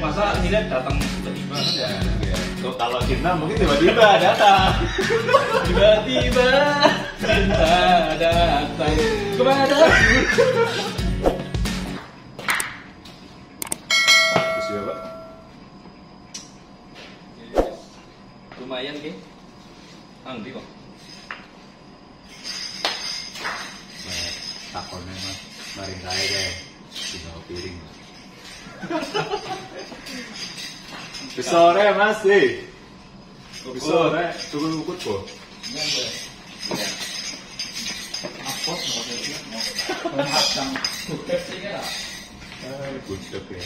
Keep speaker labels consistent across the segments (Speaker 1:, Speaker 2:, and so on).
Speaker 1: Masa nilai datang tiba-tiba kan ya?
Speaker 2: Tuh, kalau cinta mungkin tiba-tiba datang.
Speaker 1: Tiba-tiba cinta datang kepada.
Speaker 2: Terus ya Pak?
Speaker 1: Lumayan ke? Angdi kok.
Speaker 2: Takonnya mas, mari saya deh, tinggal piring. Besore mas sih, besore turun ukut kok.
Speaker 1: Apot maksudnya mau hadang gudeg sih ya.
Speaker 2: Gudeg ya.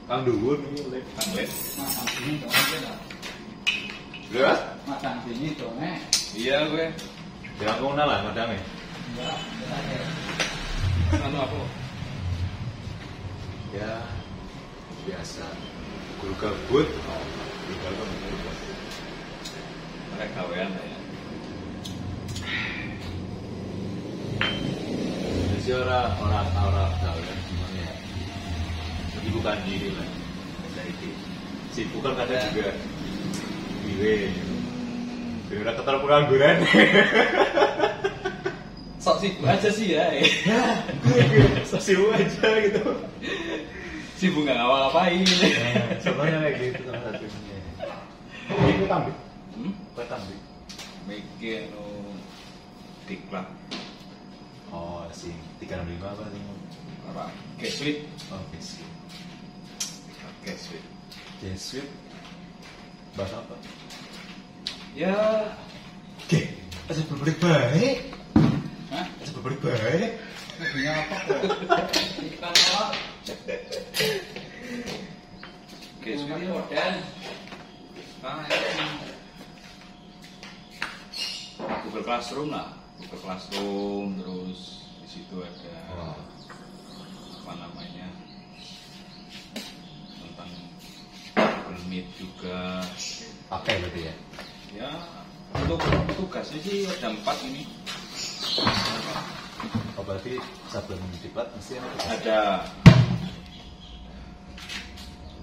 Speaker 2: Kang Duwun ini lek.
Speaker 1: Kang Lek. Makan sini dong lah.
Speaker 2: Lihat?
Speaker 1: Makan sini dong Iya gue.
Speaker 2: Jangan kau kenal lah madangnya.
Speaker 1: Enggak, anu apa?
Speaker 2: Ya biasa. Guru gabut. Tinggal kan gabut.
Speaker 1: Mereka kawean ya.
Speaker 2: Jadi orang kawean gimana ya? Menyibukkan diri lah. Dari sibuk kan kadang juga diri. Biar ketar pengangguran.
Speaker 1: Sok sibuk aja sih ya.
Speaker 2: Sok sibuk aja gitu.
Speaker 1: Sibuk nggak ngapa-ngapain.
Speaker 2: Sebenarnya kayak gitu salah satunya. Ini tambik. Kue tambik.
Speaker 1: Mikir diklat
Speaker 2: Oh, sing 365 apa sih?
Speaker 1: apa? Geswit.
Speaker 2: Oh, Geswit.
Speaker 1: Geswit.
Speaker 2: Geswit. Bahasa apa?
Speaker 1: Ya.
Speaker 2: Oke, ada berbalik baik.
Speaker 1: Hah?
Speaker 2: Ada berbalik baik.
Speaker 1: Lagunya apa kok? Ikan apa? Geswit ini modern. Google Classroom lah. Google Classroom terus di situ ada apa namanya tentang Google Meet juga.
Speaker 2: Pakai berarti ya?
Speaker 1: Ya untuk tugasnya sih ada 4 ini.
Speaker 2: Oh, berarti sebelum diklat mesti
Speaker 1: Ada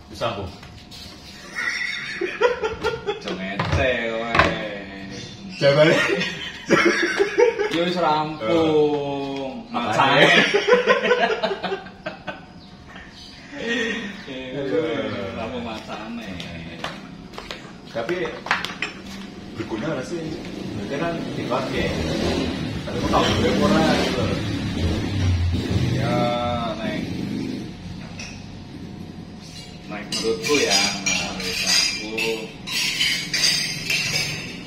Speaker 2: disambung.
Speaker 1: jongete kowe.
Speaker 2: Jabane.
Speaker 1: Ya wis rampung.
Speaker 2: Macane.
Speaker 1: Rampung macane.
Speaker 2: Tapi berguna nggak sih? Berarti kan dipakai. Tapi kok tahu udah murah gitu.
Speaker 1: Ya naik menurutku ya menurut aku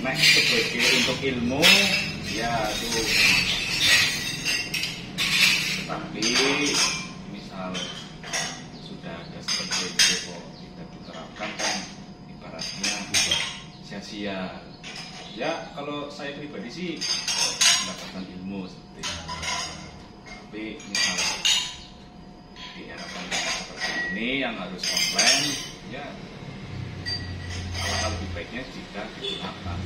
Speaker 1: naik sebagai untuk ilmu ya tuh, tapi misal sudah ada seperti itu kok tidak diterapkan kan ibaratnya sia-sia. Ya kalau saya pribadi sih mendapatkan ilmu seperti itu. Tapi misal di era pandemi seperti ini yang harus online, ya hal-hal lebih baiknya jika digunakan.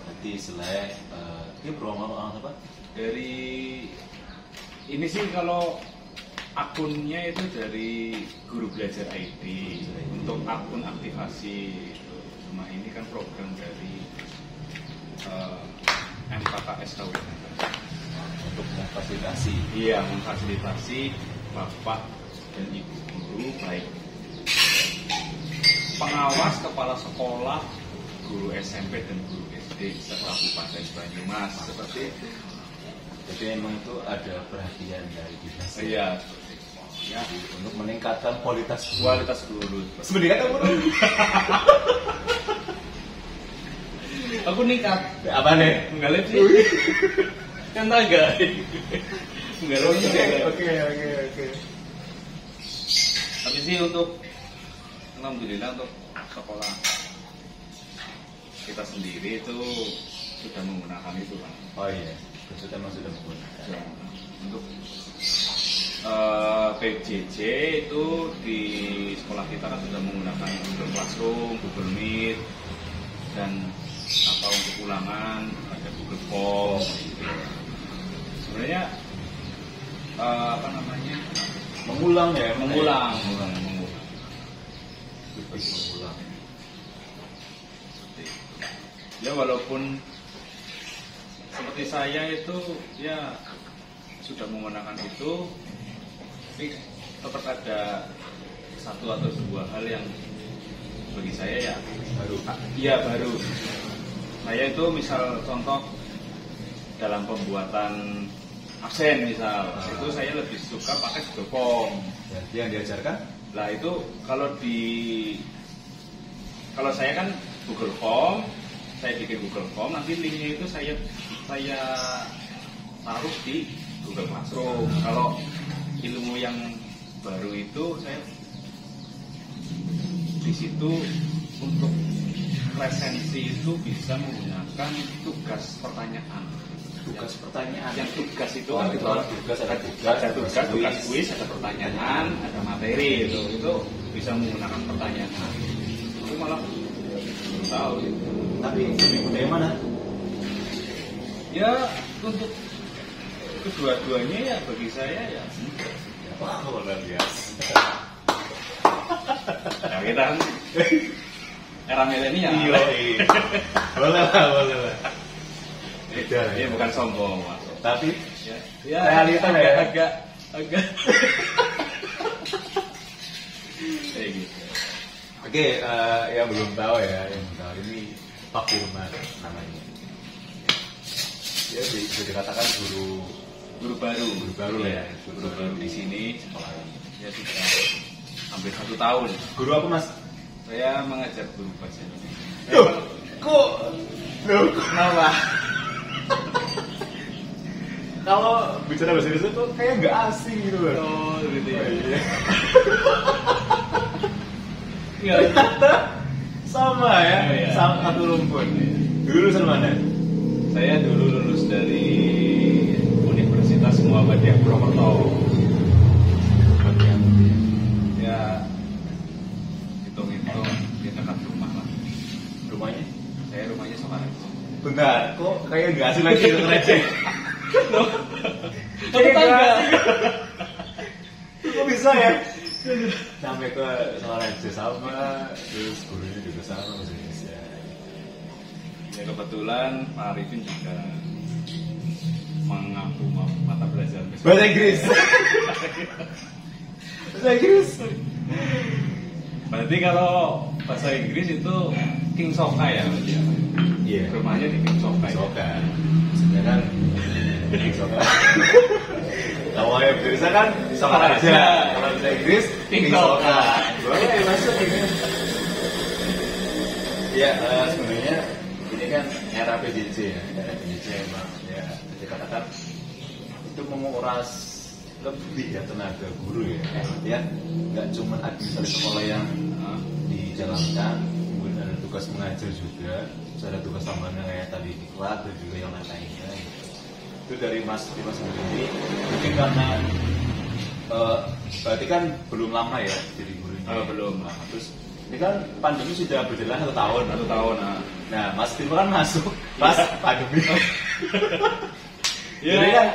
Speaker 2: Nanti selain ini promo apa?
Speaker 1: Dari ini sih kalau akunnya itu dari Guru Belajar ID untuk akun aktivasi. Cuma ini kan program dari MKKS Kabupaten
Speaker 2: Untuk memfasilitasi.
Speaker 1: Iya, memfasilitasi bapak dan ibu guru, baik pengawas, kepala sekolah, guru SMP dan guru SD se-Kabupaten Banyumas seperti itu.
Speaker 2: Jadi emang itu ada perhatian dari dinas.
Speaker 1: Iya, seperti itu. Ya,
Speaker 2: Untuk meningkatkan kualitas
Speaker 1: guru.
Speaker 2: Sebenarnya kamu
Speaker 1: Aku nikah.
Speaker 2: apa nih?
Speaker 1: Enggak sih. Kan taga. Enggak
Speaker 2: Oke.
Speaker 1: Tapi sih untuk alhamdulillah untuk sekolah kita sendiri itu sudah menggunakan itu kan.
Speaker 2: Oh iya, maksudnya emang sudah menggunakan.
Speaker 1: Ya, untuk PJJ itu di sekolah kita kan sudah menggunakan Google Classroom, Google Meet, dan apa untuk ulangan ada Google Form. Sebenarnya apa namanya
Speaker 2: Mengulang ya,
Speaker 1: mengulang Ya walaupun seperti saya itu ya sudah menggunakan itu, tapi tetap ada satu atau dua hal yang bagi saya ya
Speaker 2: baru.
Speaker 1: Iya baru. Saya itu misal contoh dalam pembuatan aksen misal, itu saya lebih suka pakai Google Form.
Speaker 2: Yang diajarkan?
Speaker 1: Lah itu kalau saya kan Google Form, saya bikin Google Form, nanti linknya itu saya taruh di Google Classroom. Kalau ilmu yang baru itu saya di situ untuk presensi itu bisa menggunakan tugas pertanyaan.
Speaker 2: Tugas pertanyaan.
Speaker 1: Yang tugas itu
Speaker 2: Oh,
Speaker 1: kan
Speaker 2: itu
Speaker 1: ada tugas kuis, ada pertanyaan, ada materi itu bisa menggunakan pertanyaan. Itu malah belum tahu gitu.
Speaker 2: Tapi lebih mudah yang mana?
Speaker 1: Ya untuk kedua-duanya ya bagi saya ya.
Speaker 2: Wah, luar biasa.
Speaker 1: Nah, kita kan era milenial.
Speaker 2: Iya. Boleh lah. Beda.
Speaker 1: Ini bukan sombong, Mas.
Speaker 2: Tapi
Speaker 1: Ya,
Speaker 2: realita ya.
Speaker 1: agak kayak gitu.
Speaker 2: Oke, yang belum tahu ini Pak Firman namanya. Dia bisa dikatakan
Speaker 1: Guru baru
Speaker 2: ya.
Speaker 1: Guru baru di sini sekolah. Ya sudah hampir 1 tahun.
Speaker 2: Guru apa Mas?
Speaker 1: Saya mengajar guru bahasa Indonesia.
Speaker 2: Kok?
Speaker 1: Kenapa?
Speaker 2: Kalau bicara bahasa Indonesia tuh kayak nggak asing gitu loh.
Speaker 1: Oh, gitu ya.
Speaker 2: Iya.
Speaker 1: Iya.
Speaker 2: Sama ya,
Speaker 1: Iya.
Speaker 2: sama satu rumpun. Dulu lulusan mana?
Speaker 1: Saya dulu lulus dari Universitas Muhammadiyah Purwokerto. Ya, hitung-hitung di dekat rumah lah.
Speaker 2: Rumahnya?
Speaker 1: Saya rumahnya Sokaraja.
Speaker 2: Bentar, kok kayak nggak asing lagi itu receh.
Speaker 1: Tetangga.
Speaker 2: Kok bisa ya? Sampai ke Sokaraja sama, terus gurunya juga sama bahasa Indonesia.
Speaker 1: Ya kebetulan Pak Arifin juga mengaku mata belajar
Speaker 2: Bahasa Inggris. Bahasa Inggris.
Speaker 1: Berarti kalau bahasa Inggris itu King Soka ya?
Speaker 2: Iya.
Speaker 1: Rumahnya di King Soka. Ya?
Speaker 2: Soka. Sebenarnya kan King Soka. Kalau yang biasa kan Sokaraja. Kalau bahasa Inggris
Speaker 1: King Soka.
Speaker 2: Boleh masuk ini. Ya sebenarnya ini kan era PJJ ya. Era PJJ emang ya dikatakan itu menguras lebih ya tenaga guru ya. Ya nggak cuma administrasi sekolah yang dijalankan, kemudian ada tugas mengajar juga, terus ada tugas tambahan kayak tadi diklat dan juga yang lain-lainnya. Itu dari Mas Dimas sendiri mungkin karena berarti kan belum lama ya jadi gurunya.
Speaker 1: Belum.
Speaker 2: Nah, terus ini kan pandemi sudah berjalan 1 tahun.
Speaker 1: 1 tahun.
Speaker 2: Nah, Mas Timo kan masuk pas pandemi.
Speaker 1: Ya.
Speaker 2: Jadi kan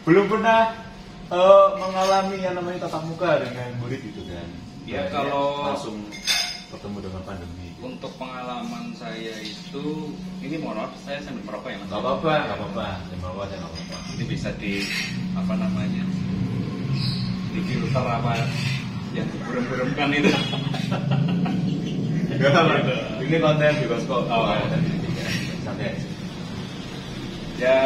Speaker 2: belum pernah mengalami yang namanya tatap muka dengan murid gitu kan.
Speaker 1: Ya,
Speaker 2: Nah,
Speaker 1: kalau
Speaker 2: langsung ketemu dengan pandemi.
Speaker 1: untuk pengalaman saya itu, ini mohon maaf, saya sambil merokok ya Mas.
Speaker 2: Gak apa-apa. Nggak apa-apa.
Speaker 1: Ini bisa di apa namanya? Di filter apa yang diburem-buremkan itu.
Speaker 2: Gak apa-apa. Ini konten bebas kok.
Speaker 1: Oh.
Speaker 2: Santai aja.
Speaker 1: Ya,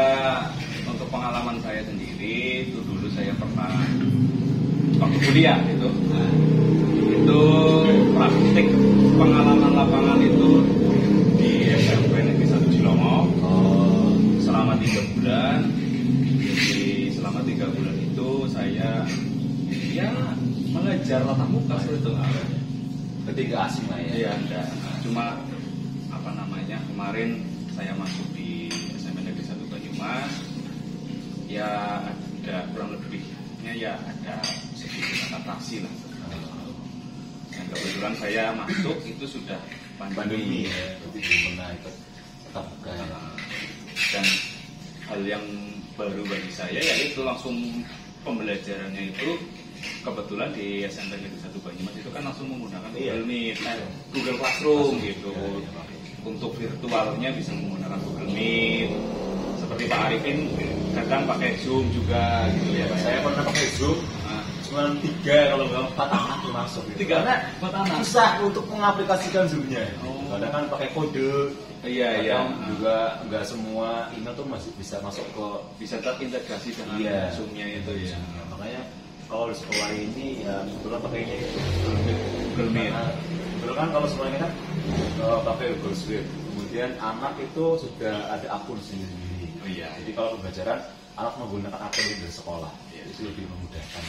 Speaker 1: untuk pengalaman saya sendiri itu dulu saya pernah waktu kuliah itu praktik pengalaman lapangan itu di SMP Negeri 1 Cilongok selama 3 bulan. Jadi selama 3 bulan itu saya ya mengajar tatap muka seperti itu.
Speaker 2: Berarti nggak asing lah ya.
Speaker 1: Iya, enggak. Cuma apa namanya, kemarin saya masuk di SMP Negeri 1 Banyumas. Ya ada kurang lebihnya ya ada sedikit adaptasi lah. Dan kebetulan saya masuk itu sudah pandemi.
Speaker 2: Ya. Berarti belum pernah ikut tatap muka.
Speaker 1: Dan hal yang baru bagi saya yaitu langsung pembelajarannya itu kebetulan di SMP Negeri 1 Banyumas itu kan langsung menggunakan Google Meet, Google Classroom gitu. untuk virtualnya bisa menggunakan Google Meet. Seperti Pak Arifin kadang pakai Zoom juga gitu ya Pak.
Speaker 2: Saya pernah pakai Zoom, cuma 3 kalau nggak 4 anak tuh masuk. Gitu.
Speaker 1: 3 anak, 4 anak.
Speaker 2: Susah untuk mengaplikasikan Zoom-nya. Kadang kan pakai kode.
Speaker 1: Iya.
Speaker 2: Juga nggak semua email tuh masih bisa masuk ke
Speaker 1: Bisa terintegrasi dengan Zoom-nya itu ya.
Speaker 2: Makanya kalau di sekolah ini ya kebetulan pakainya itu
Speaker 1: Google Meet.
Speaker 2: Betul kan kalau semuanya kan pakai Google Suite. Kemudian anak itu sudah ada akun sendiri.
Speaker 1: Oh iya.
Speaker 2: Jadi kalau pembelajaran anak menggunakan akun dari sekolah, itu lebih memudahkan.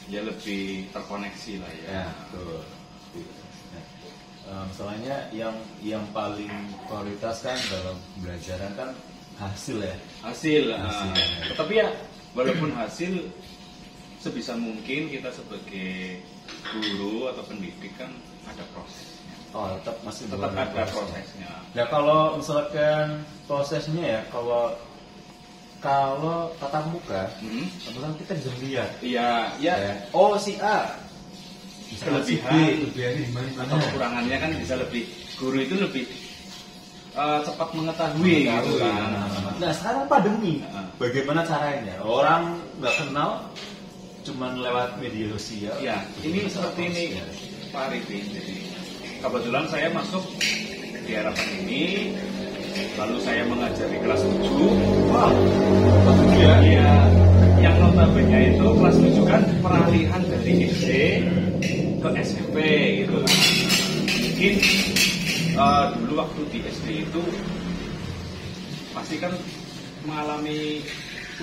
Speaker 1: Ya lebih terkoneksi lah ya.
Speaker 2: Ya, betul. Masalahnya yang paling prioritas kan dalam pembelajaran kan hasil ya.
Speaker 1: Hasil. Tetapi ya walaupun hasil sebisa mungkin kita sebagai guru atau pendidik kan ada prosesnya.
Speaker 2: Oh, tetap
Speaker 1: ada prosesnya.
Speaker 2: Nah kalau misalkan prosesnya ya kalau tatap muka, kemudian kita bisa melihat.
Speaker 1: Iya.
Speaker 2: Oh si A.
Speaker 1: Kelebihan atau kekurangannya kan bisa lebih, guru itu lebih cepat mengetahui gitu kan.
Speaker 2: Nah sekarang pandemi, bagaimana caranya? Orang nggak kenal, cuman lewat media sosial.
Speaker 1: Ya, ini seperti ini Pak Arifin. Jadi kebetulan saya masuk di era pandemi, lalu saya mengajar di kelas 7.
Speaker 2: Wow,
Speaker 1: ya, yang notabene itu kelas 7 kan peralihan dari SD ke SMP gitu. Mungkin dulu waktu di SD itu pasti kan mengalami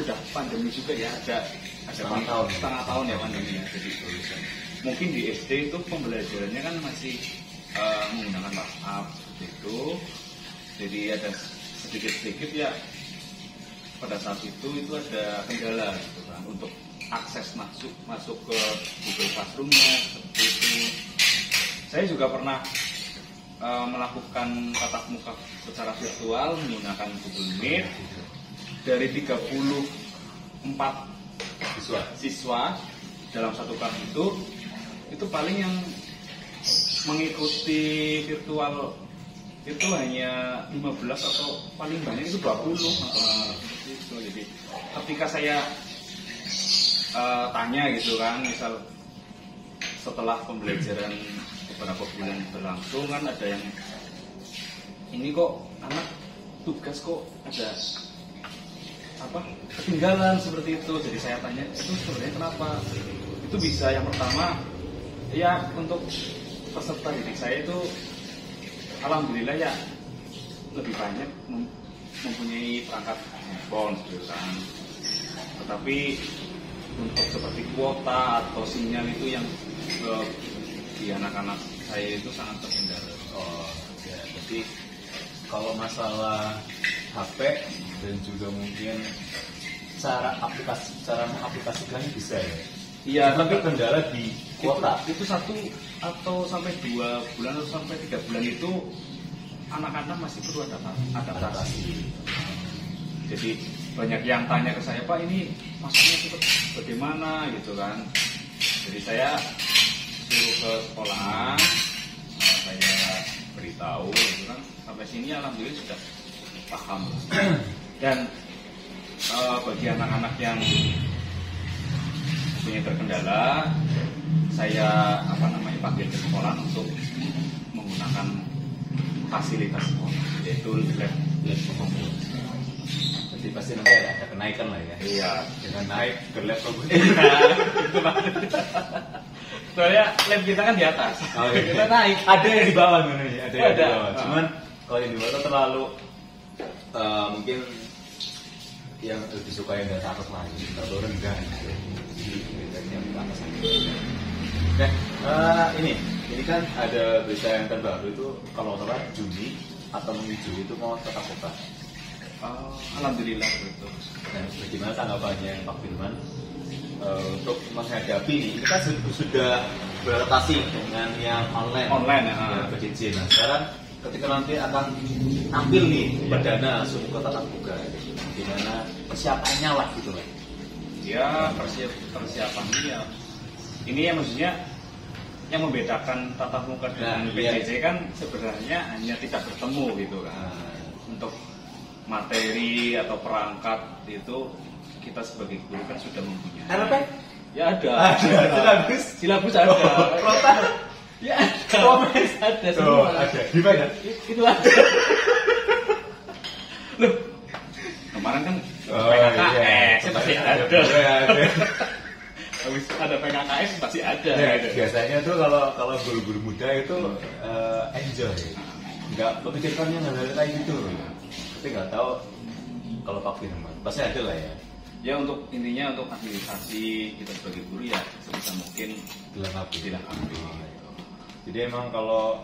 Speaker 1: udah pandemi juga ya, ada setengah tahun ya pandeminya. Jadi mungkin di SD itu pembelajarannya kan masih menggunakan WhatsApp seperti itu. Jadi ada sedikit ya pada saat itu ada kendala gitu kan untuk akses masuk ke Google Classroom-nya seperti itu. Saya juga pernah melakukan tatap muka secara virtual menggunakan Google Meet dari 34 siswa dalam satu kelas itu paling yang mengikuti virtual itu hanya 15 atau paling banyak itu 20. Jadi ketika saya tanya gitu kan, misal setelah pembelajaran beberapa bulan berlangsung kan ada yang ini kok anak tugas kok ada ketinggalan seperti itu. Jadi saya tanya itu sebenarnya kenapa? Itu bisa yang pertama ya untuk peserta didik saya itu alhamdulillah ya lebih banyak mempunyai perangkat handphone gitu kan. Tetapi untuk seperti kuota atau sinyal itu yang di anak-anak saya itu sangat terkendala.
Speaker 2: Oh, ya. Jadi kalau masalah HP dan juga mungkin cara mengaplikasikannya bisa ya.
Speaker 1: Iya,
Speaker 2: tapi kendala di kuota.
Speaker 1: Itu 1 atau sampai 2 bulan atau sampai 3 bulan itu anak-anak masih perlu adaptasi. Jadi banyak yang tanya ke saya, Pak ini maksudnya bagaimana gitu kan. Jadi saya suruh ke sekolah, saya beritahu gitu kan. Sampai sini alhamdulillah sudah paham. Dan bagi anak-anak yang punya terkendala, saya panggil ke sekolah untuk menggunakan fasilitas sekolah, yaitu lab komputer.
Speaker 2: Jadi pasti nanti ada kenaikan lah ya.
Speaker 1: Iya,
Speaker 2: dengan naik ke lab komputer.
Speaker 1: Itu Pak. Soalnya lab kita kan di atas. Kita naik.
Speaker 2: Ada yang di bawah sebenarnya. Ada yang di bawah. Cuman kalau yang di bawah terlalu mungkin yang lebih suka yang dari atas lagi, terlalu rendah. Jadi yang di atas. Nah, ini kan ada berita yang terbaru itu kalau salah Juni atau Juli itu mau tetap muka.
Speaker 1: Alhamdulillah betul.
Speaker 2: Dan bagaimana tanggapannya Pak Firman untuk menghadapi ini kan sudah beradaptasi dengan yang online ya, PJJ. Nah sekarang ketika nanti akan tampil nih perdana langsung ke tatap muka, gimana persiapannya lah gitu lah.
Speaker 1: Ya persiapannya ya ini ya maksudnya yang membedakan tatap muka dengan PJJ kan sebenarnya hanya tidak bertemu gitu kan. Untuk materi atau perangkat itu kita sebagai guru kan sudah mempunyai.
Speaker 2: RP?
Speaker 1: Ya ada. Silabus ada.
Speaker 2: Prota?
Speaker 1: Ya ada. Ada semua.
Speaker 2: Ada. Gimana?
Speaker 1: Itu ada. Loh, kemarin kan PKKS pasti ada. Habis ada PKKS pasti ada.
Speaker 2: Ya, biasanya tuh kalau guru-guru muda itu enjoy, nggak memikirkan yang hal-hal kayak gitu. Tapi nggak tahu kalau Pak Firman pasti ada lah ya.
Speaker 1: Ya untuk intinya untuk administrasi kita sebagai guru ya sebisa mungkin
Speaker 2: Dilengkapi.
Speaker 1: dilengkapi.
Speaker 2: Jadi emang kalau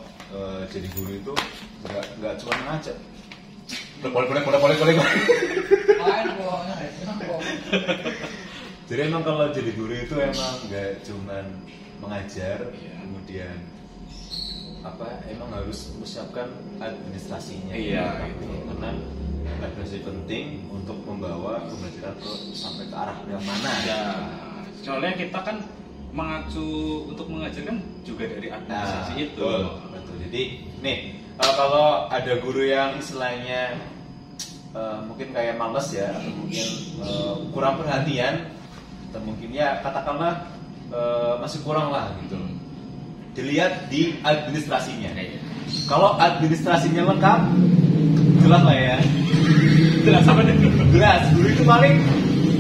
Speaker 2: jadi guru itu nggak cuma ngajar. Boleh. Jadi emang kalau jadi guru itu emang nggak cuman mengajar, kemudian emang harus mempersiapkan administrasinya.
Speaker 1: Iya.
Speaker 2: Karena administrasi penting untuk membawa pembelajaran sampai ke arah yang mana.
Speaker 1: Ya, soalnya kita kan mengacu untuk mengajar kan juga dari administrasi itu.
Speaker 2: Betul. Jadi nih kalau ada guru yang istilahnya mungkin kayak males ya, atau mungkin kurang perhatian, atau mungkin ya katakanlah masih kurang lah gitu. Dilihat di administrasinya. Kalau administrasinya lengkap, jelas lah ya.
Speaker 1: Jelas apa nih?
Speaker 2: Jelas, guru itu paling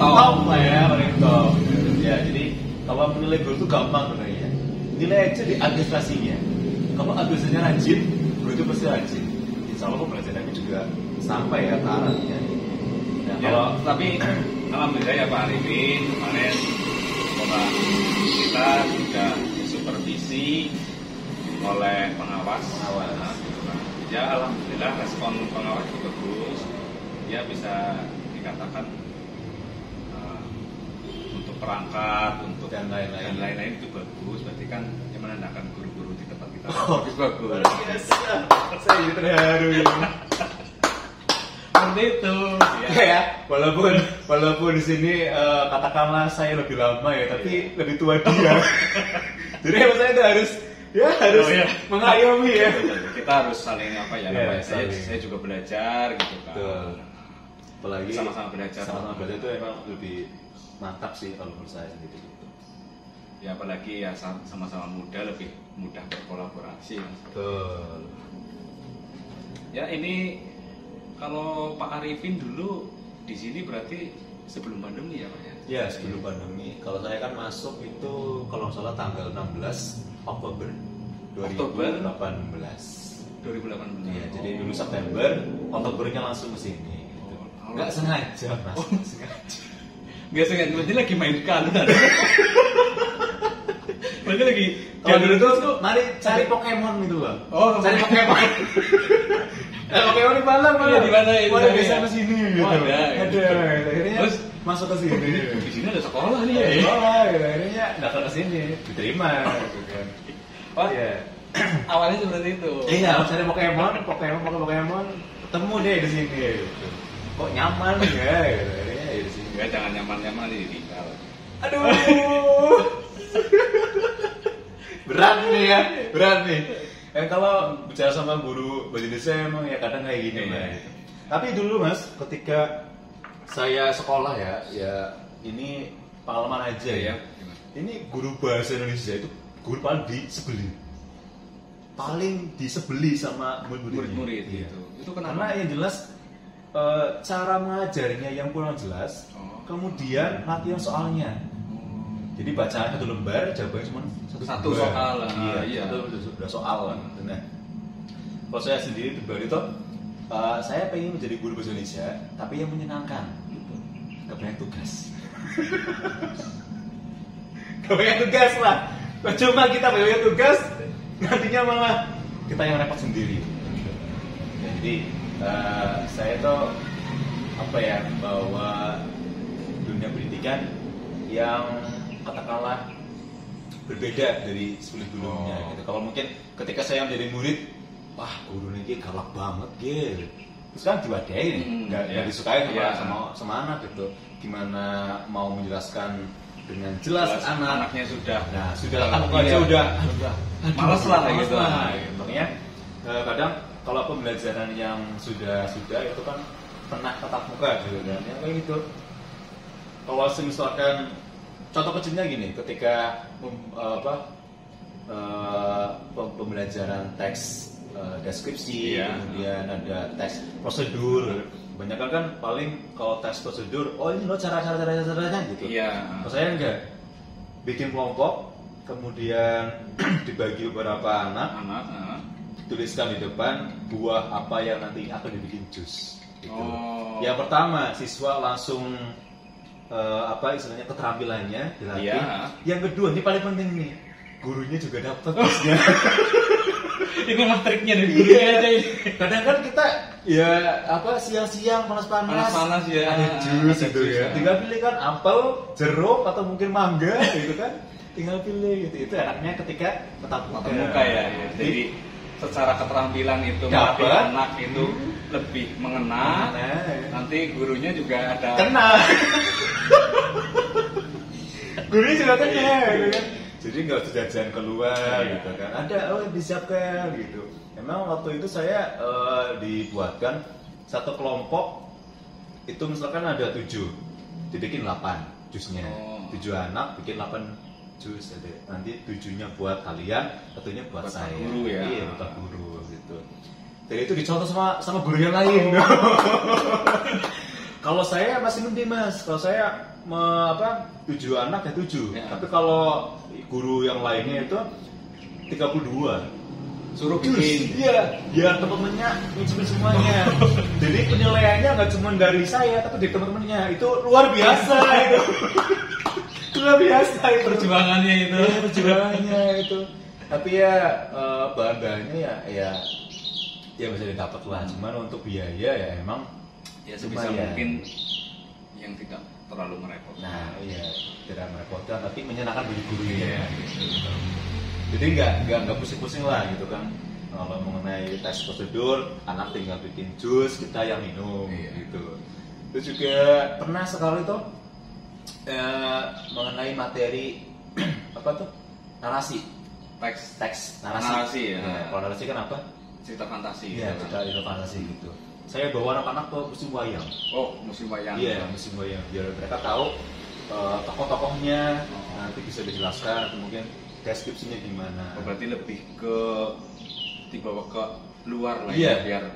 Speaker 2: top lah ya, paling top. Ya, jadi kalau menilai guru itu gampang sebenarnya. Nilai aja di administrasinya. Kalau administrasinya rajin, guru itu pasti rajin. Insya Allah pembelajarannya juga sampai ya ke arahnya. Nah,
Speaker 1: Ya, tapi alhamdulillah ya Pak Arifin kemarin sekolah kita sudah disupervisi oleh pengawas. Ya alhamdulillah respon pengawas itu bagus. Ya bisa dikatakan untuk perangkat, untuk
Speaker 2: dan lain-lain
Speaker 1: itu bagus. Berarti kan yang menandakan guru-guru di tempat kita
Speaker 2: bagus. Saya jadi terharu ini.
Speaker 1: Seperti itu.
Speaker 2: Ya, walaupun di sini katakanlah saya lebih lama ya, tapi lebih tua dia. Jadi emang saya itu harus mengayomi ya.
Speaker 1: Kita harus saling saya juga belajar gitu kan.
Speaker 2: Betul. Apalagi
Speaker 1: sama-sama belajar.
Speaker 2: Sama-sama belajar itu emang lebih mantap sih kalau menurut saya sendiri gitu.
Speaker 1: Ya apalagi ya sama-sama muda lebih mudah berkolaborasi.
Speaker 2: Betul.
Speaker 1: Ya ini kalau Pak Arifin dulu di sini berarti sebelum pandemi ya Pak ya?
Speaker 2: Ya sebelum pandemi. Kalau saya kan masuk itu kalau nggak salah tanggal 16 Oktober 2018.
Speaker 1: 2018.
Speaker 2: Iya, jadi dulu September, Oktobernya langsung ke sini. Gitu. Nggak sengaja mas.
Speaker 1: Nggak sengaja. Berarti lagi main kalunan. Berarti lagi.
Speaker 2: Kalau dulu tuh mari cari Pokemon gitu loh.
Speaker 1: Oh,
Speaker 2: cari Pokemon. Pokemon di mana?
Speaker 1: Iya di mana itu?
Speaker 2: Ada bisa ke sini gitu.
Speaker 1: Ada.
Speaker 2: Akhirnya terus masuk ke sini.
Speaker 1: Di sini ada sekolah nih ya.
Speaker 2: Sekolah, akhirnya datang ke sini, diterima gitu kan.
Speaker 1: Wah, awalnya seperti itu.
Speaker 2: Iya, cari Pokemon, ketemu deh di sini gitu. Kok nyaman ya gitu. Akhirnya di sini.
Speaker 1: Ya jangan nyaman-nyaman ditinggal.
Speaker 2: Aduh. berat nih. Kalau bicara sama guru bahasa Indonesia emang ya kadang kayak gini Mas. Tapi dulu Mas, ketika saya sekolah ya ini pengalaman aja ya. Ini guru bahasa Indonesia itu guru paling disebeli sama murid-murid
Speaker 1: gitu. Itu
Speaker 2: Karena
Speaker 1: kenapa?
Speaker 2: yang jelas cara mengajarnya yang kurang jelas. Kemudian latihan soalnya. Jadi bacaan satu lembar, jawabannya cuma
Speaker 1: satu soal.
Speaker 2: Iya. Sudah soal. Nah, kalau saya sendiri pribadi itu, saya pengen menjadi guru bahasa Indonesia, tapi yang menyenangkan. Gak banyak tugas. Gak banyak tugas lah. Cuma kita banyak tugas, nantinya malah kita yang repot sendiri. Jadi saya tuh bawa dunia pendidikan yang katakanlah berbeda dari sebelumnya gitu. Kalau mungkin ketika saya menjadi murid, wah guru ini galak banget gitu. Terus kan diwadain, nggak disukai sama anak gitu. Gimana mau menjelaskan dengan jelas
Speaker 1: anaknya sudah,
Speaker 2: nah sudah aku aja udah
Speaker 1: malas lah gitu.
Speaker 2: Makanya kadang kalau pembelajaran yang sudah itu kan pernah tatap muka gitu kan, ya kayak gitu. Kalau misalkan contoh kecilnya gini, ketika pembelajaran teks deskripsi, kemudian ada teks prosedur. Kebanyakan kan paling kalau teks prosedur, oh ini loh caranya gitu. Kalau saya enggak, bikin kelompok, kemudian dibagi beberapa anak, tuliskan di depan buah apa yang nanti akan dibikin jus. Gitu. Yang pertama siswa langsung istilahnya keterampilannya dilatih. Yang kedua ini paling penting nih, gurunya juga dapat jusnya.
Speaker 1: Ini mah triknya dari gurunya aja ini.
Speaker 2: Kadang kan kita siang-siang panas-panas
Speaker 1: ya,
Speaker 2: ada jus gitu ya. Tinggal pilih kan apel, jeruk atau mungkin mangga gitu kan. Tinggal pilih gitu. Itu enaknya ketika tatap muka
Speaker 1: ya. Jadi secara keterampilan itu melatih anak itu lebih mengena. Nanti gurunya juga ada
Speaker 2: kena. Gurunya juga kena gitu kan. Jadi nggak usah jajan keluar gitu kan. Ada disiapkan gitu. Memang waktu itu saya dibuatkan satu kelompok itu misalkan ada 7, dibikin 8 jusnya. 7 anak bikin 8 jus. Nanti 7-nya buat kalian, 1-nya buat saya.
Speaker 1: Guru ya.
Speaker 2: Iya, buat guru gitu. Jadi itu dicontoh sama guru yang lain. Kalau saya masih mending Mas. Kalau saya 7 anak ya 7. Tapi kalau guru yang lainnya itu 32.
Speaker 1: Suruh bikin.
Speaker 2: Iya, biar teman-temannya nyicipin semuanya. Jadi penilaiannya nggak cuma dari saya, tapi dari teman-temannya. Itu luar biasa itu. Luar biasa itu.
Speaker 1: Perjuangannya itu.
Speaker 2: Ya, perjuangannya itu. Tapi ya bahan-bahannya ya bisa didapat lah. Cuman untuk biaya ya emang
Speaker 1: ya sebisa mungkin yang tidak terlalu merepotkan.
Speaker 2: Nah iya, tidak merepotkan tapi menyenangkan bagi gurunya. Jadi nggak pusing-pusing lah gitu kan. Kalau mengenai tes prosedur, anak tinggal bikin jus, kita yang minum gitu. Terus juga pernah sekali tuh mengenai materi narasi, teks narasi.
Speaker 1: Ya.
Speaker 2: Kalau narasi kan apa?
Speaker 1: Cerita fantasi.
Speaker 2: Iya, cerita fantasi gitu. Saya bawa anak-anak ke musim wayang.
Speaker 1: Musim wayang.
Speaker 2: Iya, musim wayang. Biar mereka tahu tokoh-tokohnya, nanti bisa dijelaskan atau mungkin deskripsinya gimana.
Speaker 1: Berarti lebih ke dibawa ke luar lah biar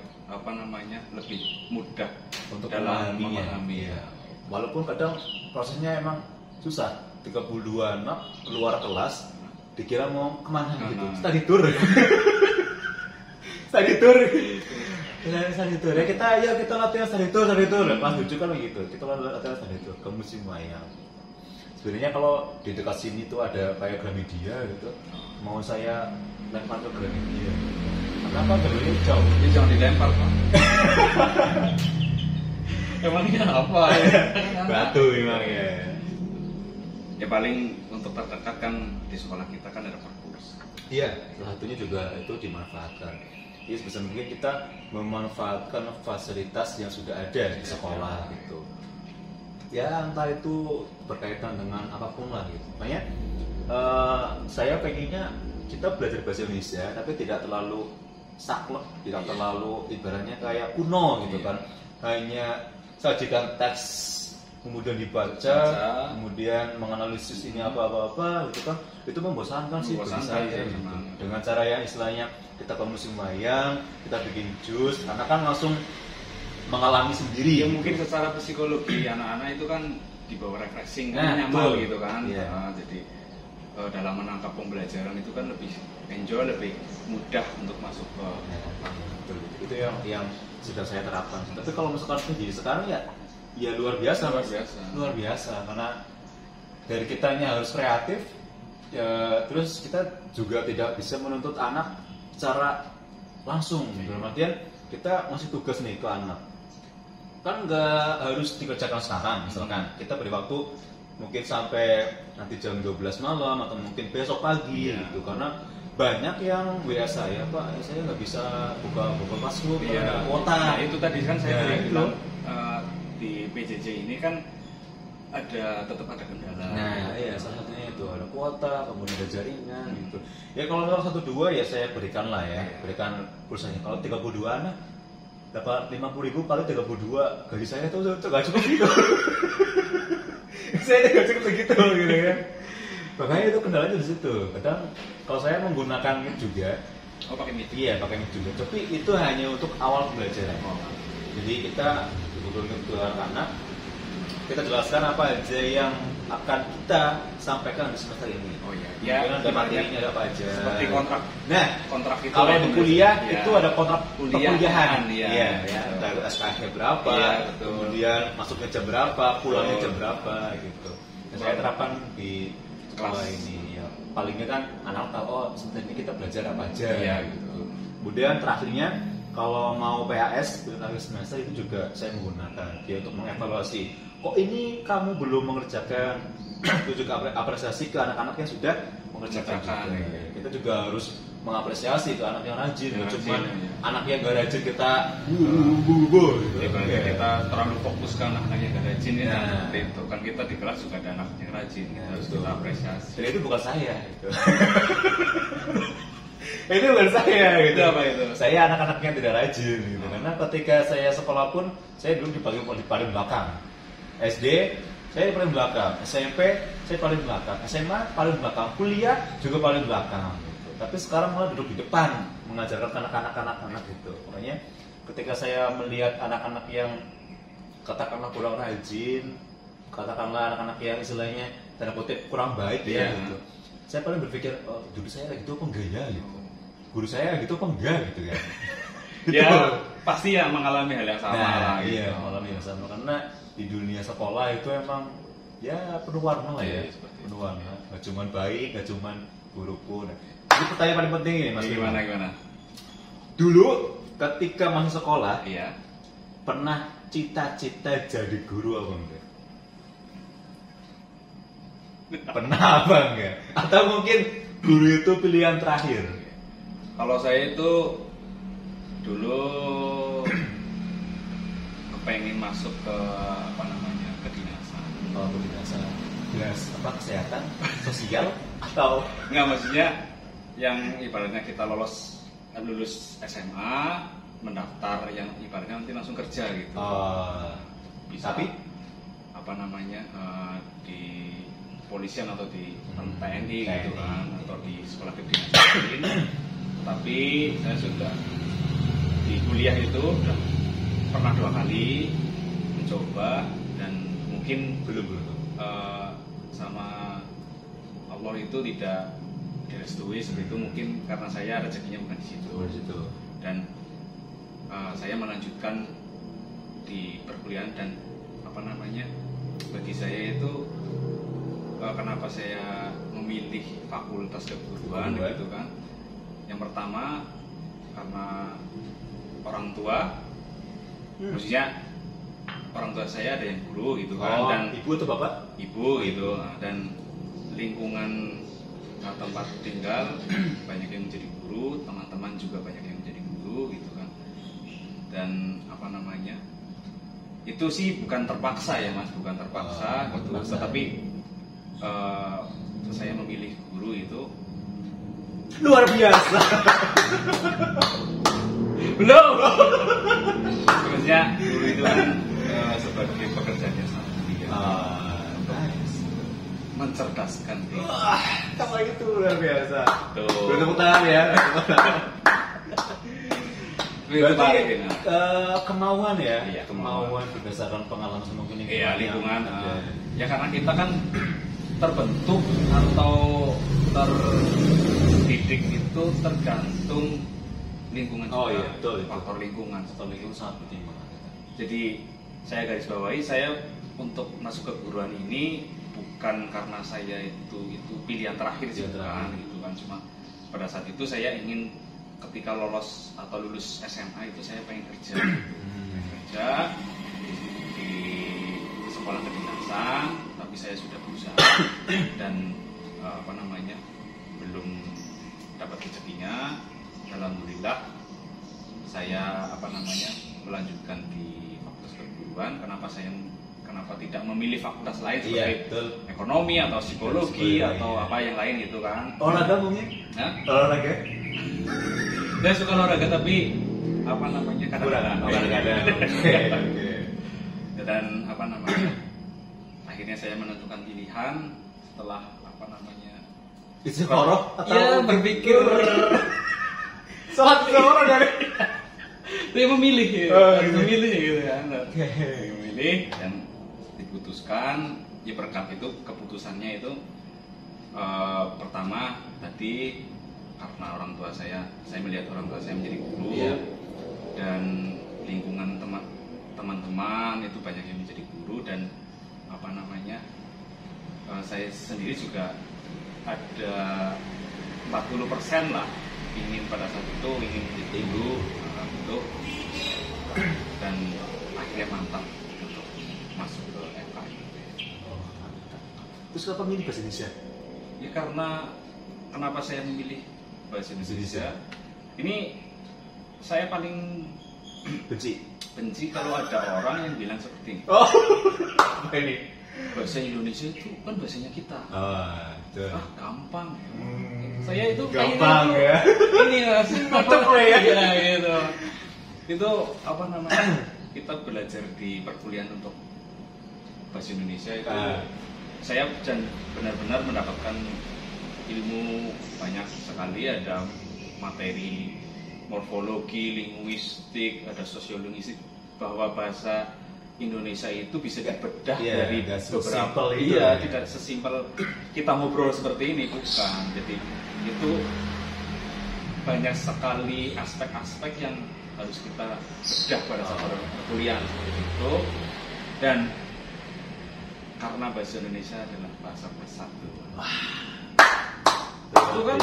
Speaker 1: lebih mudah
Speaker 2: untuk
Speaker 1: dalam
Speaker 2: memahami. Ya. Walaupun kadang prosesnya emang susah. 32 anak keluar kelas dikira mau kemana gitu. Study tour. Study tour. Ya kita latihan study tour. Pas lucu kan begitu. Kita latihan study tour ke musim wayang. Sebenarnya kalau di dekat sini tuh ada kayak Gramedia gitu. Mau saya lempar ke Gramedia. Kenapa Gramedia jauh?
Speaker 1: Ya jangan dilempar, Pak. Emangnya apa ya?
Speaker 2: Batu memang ya.
Speaker 1: Ya paling untuk terdekat kan di sekolah kita kan ada perpus.
Speaker 2: Iya, salah satunya juga itu dimanfaatkan. Jadi sebisa mungkin kita memanfaatkan fasilitas yang sudah ada di sekolah gitu. Ya entah itu berkaitan dengan apapun lah gitu. Makanya saya pengennya kita belajar bahasa Indonesia tapi tidak terlalu saklek, tidak terlalu ibaratnya kayak kuno gitu kan. Hanya sajikan teks kemudian dibaca, kemudian menganalisis ini apa gitu kan. Itu membosankan sih bagi saya gitu. Dengan cara yang istilahnya kita ke musim wayang, kita bikin jus, karena kan langsung mengalami sendiri.
Speaker 1: Ya mungkin secara psikologi anak-anak itu kan dibawa refreshing kan nyaman gitu kan. Jadi dalam menangkap pembelajaran itu kan lebih enjoy, lebih mudah untuk masuk ke
Speaker 2: itu yang sudah saya terapkan. Tapi kalau misalkan jadi sekarang ya luar biasa Mas. Luar biasa karena dari kitanya harus kreatif ya, terus kita juga tidak bisa menuntut anak secara langsung. Dalam artian kita ngasih tugas nih ke anak kan nggak harus dikerjakan sekarang. Misalkan kita beri waktu mungkin sampai nanti jam 12 malam atau mungkin besok pagi gitu, karena banyak yang WA saya, Pak, saya nggak bisa buka password, ada kuota.
Speaker 1: Nah, itu tadi kan saya bilang di PJJ ini kan tetap ada kendala.
Speaker 2: Nah, iya, salah satunya itu ada kuota, kemudian ada jaringan gitu. Ya kalau nomor 1-2 ya saya berikan lah ya, berikan pulsanya. Kalau 32 nah dapat 50.000 kali 32 gaji saya itu nggak cukup gitu. Saya nggak cukup begitu gitu ya. Makanya itu kendalanya di situ. Kadang kalau saya menggunakan mic juga,
Speaker 1: Pakai mic.
Speaker 2: iya pakai mic juga. Tapi itu hanya untuk awal pembelajaran. Jadi kita untuk anak-anak kita jelaskan apa aja yang akan kita sampaikan di semester ini.
Speaker 1: Oh iya.
Speaker 2: Ya, ada materinya ada apa aja.
Speaker 1: Seperti kontrak.
Speaker 2: Nah,
Speaker 1: Kontrak itu
Speaker 2: kalau di kuliah
Speaker 1: ya.
Speaker 2: itu ada kontrak perkuliahan.
Speaker 1: Iya.
Speaker 2: Ya, ada SKS berapa,
Speaker 1: Iya, betul.
Speaker 2: kemudian masuknya jam berapa, pulangnya jam berapa gitu. Dan saya terapkan di sekolah
Speaker 1: Kelas.
Speaker 2: ini. Ya, palingnya kan anak tahu oh semester ini kita belajar apa aja
Speaker 1: Iya,
Speaker 2: gitu. Kemudian terakhirnya kalau mau PAS akhir semester itu juga saya menggunakan dia untuk mengevaluasi. Kok ini kamu belum mengerjakan? Itu juga apresiasi ke anak-anak yang sudah mengerjakan juga.
Speaker 1: Iya.
Speaker 2: Kita juga harus mengapresiasi ke anak yang rajin,
Speaker 1: Yang
Speaker 2: cuma
Speaker 1: rajin, iya.
Speaker 2: anak yang gak rajin kita
Speaker 1: Gitu.
Speaker 2: Iya.
Speaker 1: Kita terlalu fokus ke anak-anak yang gak rajin ya.
Speaker 2: Nah.
Speaker 1: Seperti itu. Kan kita di kelas juga ada anak yang rajin.
Speaker 2: Nah,
Speaker 1: Harus
Speaker 2: betul.
Speaker 1: kita apresiasi.
Speaker 2: Dan itu bukan saya gitu. Itu bukan saya gitu.
Speaker 1: Itu apa itu?
Speaker 2: Saya anak-anak yang tidak rajin gitu. Karena ketika saya sekolah pun saya dulu di paling belakang. SD saya paling belakang, SMP saya paling belakang, SMA paling belakang, kuliah juga paling belakang gitu. Tapi sekarang malah duduk di depan mengajarkan anak-anak gitu. Makanya ketika saya melihat anak-anak yang katakanlah kurang rajin, katakanlah anak-anak yang istilahnya tanda kutip kurang baik ya
Speaker 1: Iya.
Speaker 2: gitu. Saya paling berpikir, oh, dulu saya kayak gitu apa enggak ya gitu. Guru saya gitu apa enggak gitu kan.
Speaker 1: Ya pasti ya mengalami hal yang sama lah.
Speaker 2: Iya,
Speaker 1: Gitu.
Speaker 2: mengalami yang sama karena di dunia sekolah itu emang ya penuh warna lah ya,
Speaker 1: Iya, seperti itu.
Speaker 2: penuh warna. Gak cuma baik, gak cuma buruk pun. Ini pertanyaan paling penting ini Mas.
Speaker 1: Gimana?
Speaker 2: Dulu ketika masuk sekolah
Speaker 1: Iya.
Speaker 2: pernah cita-cita jadi guru apa enggak? Pernah apa enggak? Atau mungkin guru itu pilihan terakhir?
Speaker 1: Kalau saya itu dulu kepengen masuk ke kedinasan.
Speaker 2: Oh, kedinasan. Dinas apa kesehatan, sosial atau
Speaker 1: Enggak, maksudnya yang ibaratnya kita lulus SMA, mendaftar yang ibaratnya nanti langsung kerja gitu. Bisa
Speaker 2: tapi
Speaker 1: di polisian atau di TNI
Speaker 2: TNI.
Speaker 1: gitu kan, atau di sekolah kedinasan. Tapi saya sudah di kuliah itu udah pernah 2 kali mencoba dan mungkin
Speaker 2: belum
Speaker 1: sama Allah itu tidak direstui seperti itu, mungkin karena saya rezekinya bukan di situ. Dan saya melanjutkan di perkuliahan dan bagi saya itu kenapa saya memilih fakultas keguruan gitu kan. Yang pertama karena orang tua, maksudnya orang tua saya ada yang guru gitu kan, dan
Speaker 2: ibu atau bapak?
Speaker 1: Ibu gitu, dan lingkungan tempat tinggal banyak yang menjadi guru, teman-teman juga banyak yang menjadi guru gitu kan. Dan itu sih bukan terpaksa ya Mas, bukan terpaksa gitu, tetapi saya memilih guru itu
Speaker 2: luar biasa.
Speaker 1: belum. Maksudnya guru itu kan sebagai pekerjaan yang sangat mulia, mencerdaskan diri.
Speaker 2: Kamu itu luar biasa.
Speaker 1: Tuh.
Speaker 2: Tepuk tangan ya. Berarti
Speaker 1: Nah.
Speaker 2: kemauan ya,
Speaker 1: Iya,
Speaker 2: kemauan berdasarkan pengalaman mungkin
Speaker 1: Iya, lingkungan.
Speaker 2: yang
Speaker 1: Ya karena kita kan terbentuk atau terdidik itu tergantung lingkungan juga.
Speaker 2: Oh iya, betul itu.
Speaker 1: Faktor lingkungan.
Speaker 2: atau itu sangat penting banget.
Speaker 1: Jadi saya garis bawahi, saya untuk masuk keguruan ini bukan karena saya itu pilihan terakhir sih,
Speaker 2: Pilihan
Speaker 1: bukan gitu kan. Cuma pada saat itu saya ingin ketika lolos atau lulus SMA itu saya pengen kerja. Kerja di sekolah kedinasan, tapi saya sudah berusaha dan belum dapat rezekinya. Alhamdulillah saya melanjutkan di fakultas keguruan. Kenapa saya kenapa tidak memilih fakultas lain
Speaker 2: Iya,
Speaker 1: seperti
Speaker 2: betul.
Speaker 1: ekonomi atau psikologi
Speaker 2: Psikologi,
Speaker 1: atau
Speaker 2: iya.
Speaker 1: apa yang lain gitu kan.
Speaker 2: Olahraga mungkin?
Speaker 1: Nah,
Speaker 2: Olahraga?
Speaker 1: saya suka olahraga tapi apa namanya kadang-kadang.
Speaker 2: Kadang-kadang. Oke.
Speaker 1: Dan apa namanya, akhirnya saya menentukan pilihan setelah apa namanya
Speaker 2: Istiqoroh atau
Speaker 1: ya berpikir
Speaker 2: sholat istiqoroh dari
Speaker 1: saya memilih gitu.
Speaker 2: Oh, gitu.
Speaker 1: Memilih gitu kan.
Speaker 2: Oke.
Speaker 1: Memilih dan diputuskan ya berkat itu keputusannya itu pertama tadi karena orang tua saya melihat orang tua saya menjadi guru.
Speaker 2: Iya.
Speaker 1: Dan lingkungan teman-teman itu banyak yang menjadi guru dan apa namanya saya sendiri juga ada 40% lah ingin pada saat itu ingin menjadi guru untuk dan akhirnya mantap untuk masuk ke FKIP.
Speaker 2: Terus kenapa milih bahasa Indonesia?
Speaker 1: Ya karena kenapa saya memilih bahasa Indonesia? Ini saya paling benci kalau ada orang yang bilang seperti ini.
Speaker 2: Oh, apa ini?
Speaker 1: Bahasa Indonesia itu kan bahasanya kita.
Speaker 2: Betul.
Speaker 1: Gampang. Saya itu
Speaker 2: Gampang
Speaker 1: kayaknya
Speaker 2: ya.
Speaker 1: Ini
Speaker 2: Mantap lah ya.
Speaker 1: Iya gitu. Itu apa namanya? Kita belajar di perkuliahan untuk bahasa Indonesia itu. Saya benar-benar mendapatkan ilmu banyak sekali, ada materi morfologi, linguistik, ada sosiolinguistik, bahwa bahasa Indonesia itu bisa dibedah dari beberapa tidak sesimpel kita ngobrol seperti ini, bukan. Jadi itu banyak sekali aspek-aspek yang harus kita bedah pada saat perkuliahan seperti itu. Dan karena bahasa Indonesia adalah bahasa persatuan. Itu kan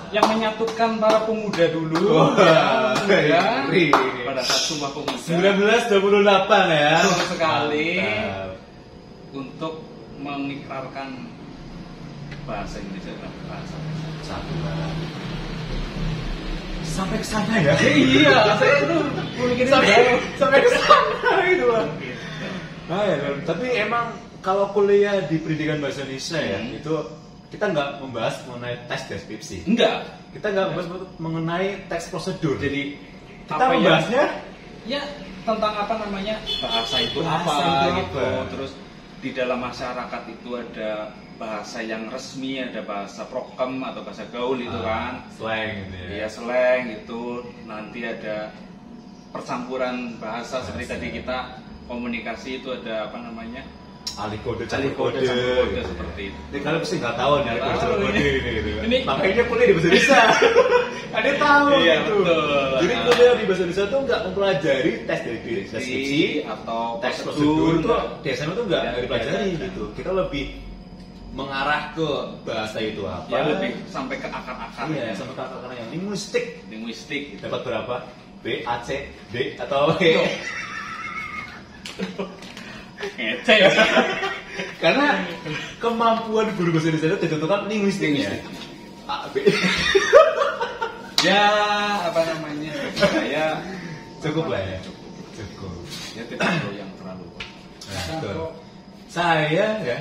Speaker 1: yang menyatukan para pemuda dulu pada saat Sumpah Pemuda
Speaker 2: 1928 ya.
Speaker 1: betul sekali. Untuk mengikrarkan bahasa Indonesia adalah bahasa persatuan.
Speaker 2: Sampai ke sana ya?
Speaker 1: Iya, saya itu mikirin
Speaker 2: sampai ke sana itu lah. Tapi emang kalau kuliah di pendidikan bahasa Indonesia ya, itu kita nggak membahas mengenai tes deskripsi.
Speaker 1: Enggak.
Speaker 2: Kita nggak membahas mengenai teks prosedur.
Speaker 1: Jadi
Speaker 2: kita membahasnya
Speaker 1: ya tentang apa namanya bahasa itu
Speaker 2: Bahasa
Speaker 1: apa
Speaker 2: itu
Speaker 1: gitu.
Speaker 2: apa?
Speaker 1: Terus di dalam masyarakat itu ada bahasa yang resmi, ada bahasa prokem atau bahasa gaul itu kan.
Speaker 2: Slang gitu ya.
Speaker 1: Iya, slang gitu. Nanti ada percampuran bahasa seperti tadi kita komunikasi itu ada apa namanya?
Speaker 2: Alih kode
Speaker 1: campur kode seperti itu.
Speaker 2: Ini kalian pasti nggak tahu nih alih kode campur kode ini gitu kan.
Speaker 1: Ini
Speaker 2: makanya kuliah di bahasa Indonesia. Ada tahu
Speaker 1: iya,
Speaker 2: gitu.
Speaker 1: Betul.
Speaker 2: Jadi kuliah di bahasa Indonesia tuh nggak mempelajari tes deskripsi
Speaker 1: atau
Speaker 2: teks prosedur itu di SMA tuh nggak
Speaker 1: Ya,
Speaker 2: dipelajari
Speaker 1: ya.
Speaker 2: gitu. Kita lebih mengarah ke bahasa itu apa?
Speaker 1: Ya lebih sampai ke akar-akarnya.
Speaker 2: Iya, sampai ke akar yang linguistik.
Speaker 1: Linguistik.
Speaker 2: Dapat berapa? B, A, C, D atau E?
Speaker 1: Ngece ya.
Speaker 2: Karena kemampuan guru bahasa Indonesia itu ditentukan linguistiknya. A, B.
Speaker 1: Ya apa namanya? Saya
Speaker 2: Cukup lah ya. Cukup.
Speaker 1: Ya tidak perlu yang terlalu.
Speaker 2: Nah, betul. Saya ya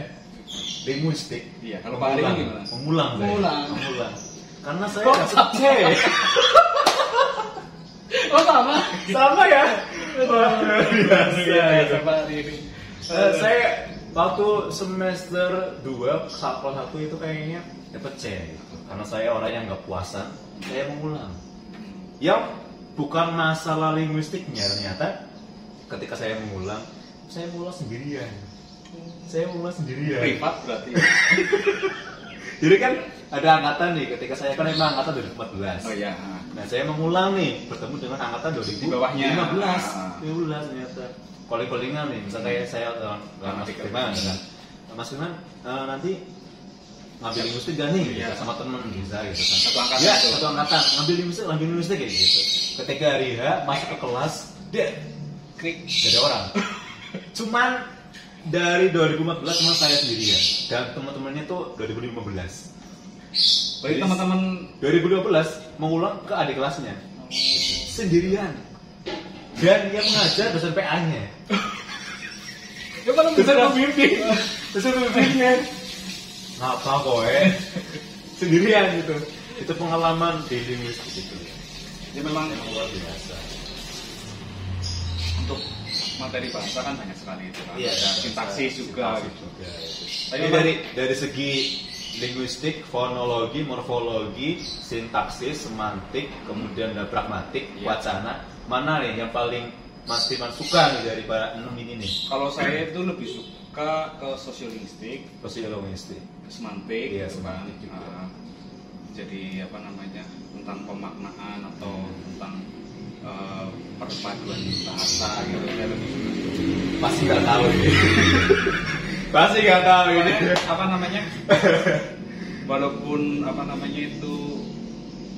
Speaker 2: linguistik.
Speaker 1: Iya, kalau Pak Ari gimana?
Speaker 2: Mengulang.
Speaker 1: Mengulang.
Speaker 2: Karena saya
Speaker 1: Kok
Speaker 2: dapat C.
Speaker 1: Oh sama.
Speaker 2: Sama ya. Biasa.
Speaker 1: Pak Ari.
Speaker 2: Saya waktu semester 2 kelas 1 itu kayaknya dapat C gitu. Karena saya orang yang nggak puasan, saya mengulang. Yang bukan masalah linguistiknya, ternyata ketika saya mengulang sendirian.
Speaker 1: Privat berarti.
Speaker 2: Jadi kan ada angkatan nih, ketika saya kan emang angkatan 2014.
Speaker 1: Oh iya.
Speaker 2: Nah saya mengulang nih, bertemu dengan angkatan 2015.
Speaker 1: Di bawahnya.
Speaker 2: 15 ternyata. Calling-callingan nih, misalnya kayak saya Mas Firman kan. Mas Firman nanti ngambil linguistik gak nih?
Speaker 1: Iya.
Speaker 2: Sama temen bisa gitu kan.
Speaker 1: Satu angkatan.
Speaker 2: Ya,
Speaker 1: itu.
Speaker 2: satu angkatan. Ngambil linguistik kayak gitu. Ketika hari H masuk ke kelas, klik, gak ada orang. Cuman dari 2014 cuma saya sendirian dan teman-temannya tuh 2015.
Speaker 1: Berarti teman-teman
Speaker 2: 2012 mengulang ke adik kelasnya sendirian dan yang mengajar dosen PA-nya.
Speaker 1: Ya kalau bisa pembimbing. Bisa pembimbingnya.
Speaker 2: Ngapa kowe? Sendirian gitu. Itu pengalaman di linguistik itu.
Speaker 1: Ya memang
Speaker 2: Luar biasa.
Speaker 1: untuk materi bahasa kan banyak sekali itu kan.
Speaker 2: Iya,
Speaker 1: Ada sintaksis juga.
Speaker 2: Sintaksis juga, itu.
Speaker 1: Tapi
Speaker 2: Tapi
Speaker 1: memang-
Speaker 2: dari segi linguistik, fonologi, morfologi, sintaksis, semantik, kemudian ada pragmatik,
Speaker 1: Iya.
Speaker 2: wacana, mana nih yang paling Mas Timan suka nih dari para 6 ini nih?
Speaker 1: Kalau saya itu lebih suka ke sosiolinguistik,
Speaker 2: Sosiologistik.
Speaker 1: semantik,
Speaker 2: Iya,
Speaker 1: gitu kan.
Speaker 2: semantik juga.
Speaker 1: Jadi apa namanya, tentang pemaknaan atau tentang perpaduan bahasa gitu. Saya lebih suka.
Speaker 2: Pasti nggak tahu ini. Pasti nggak tahu ini.
Speaker 1: Apa namanya? Walaupun apa namanya itu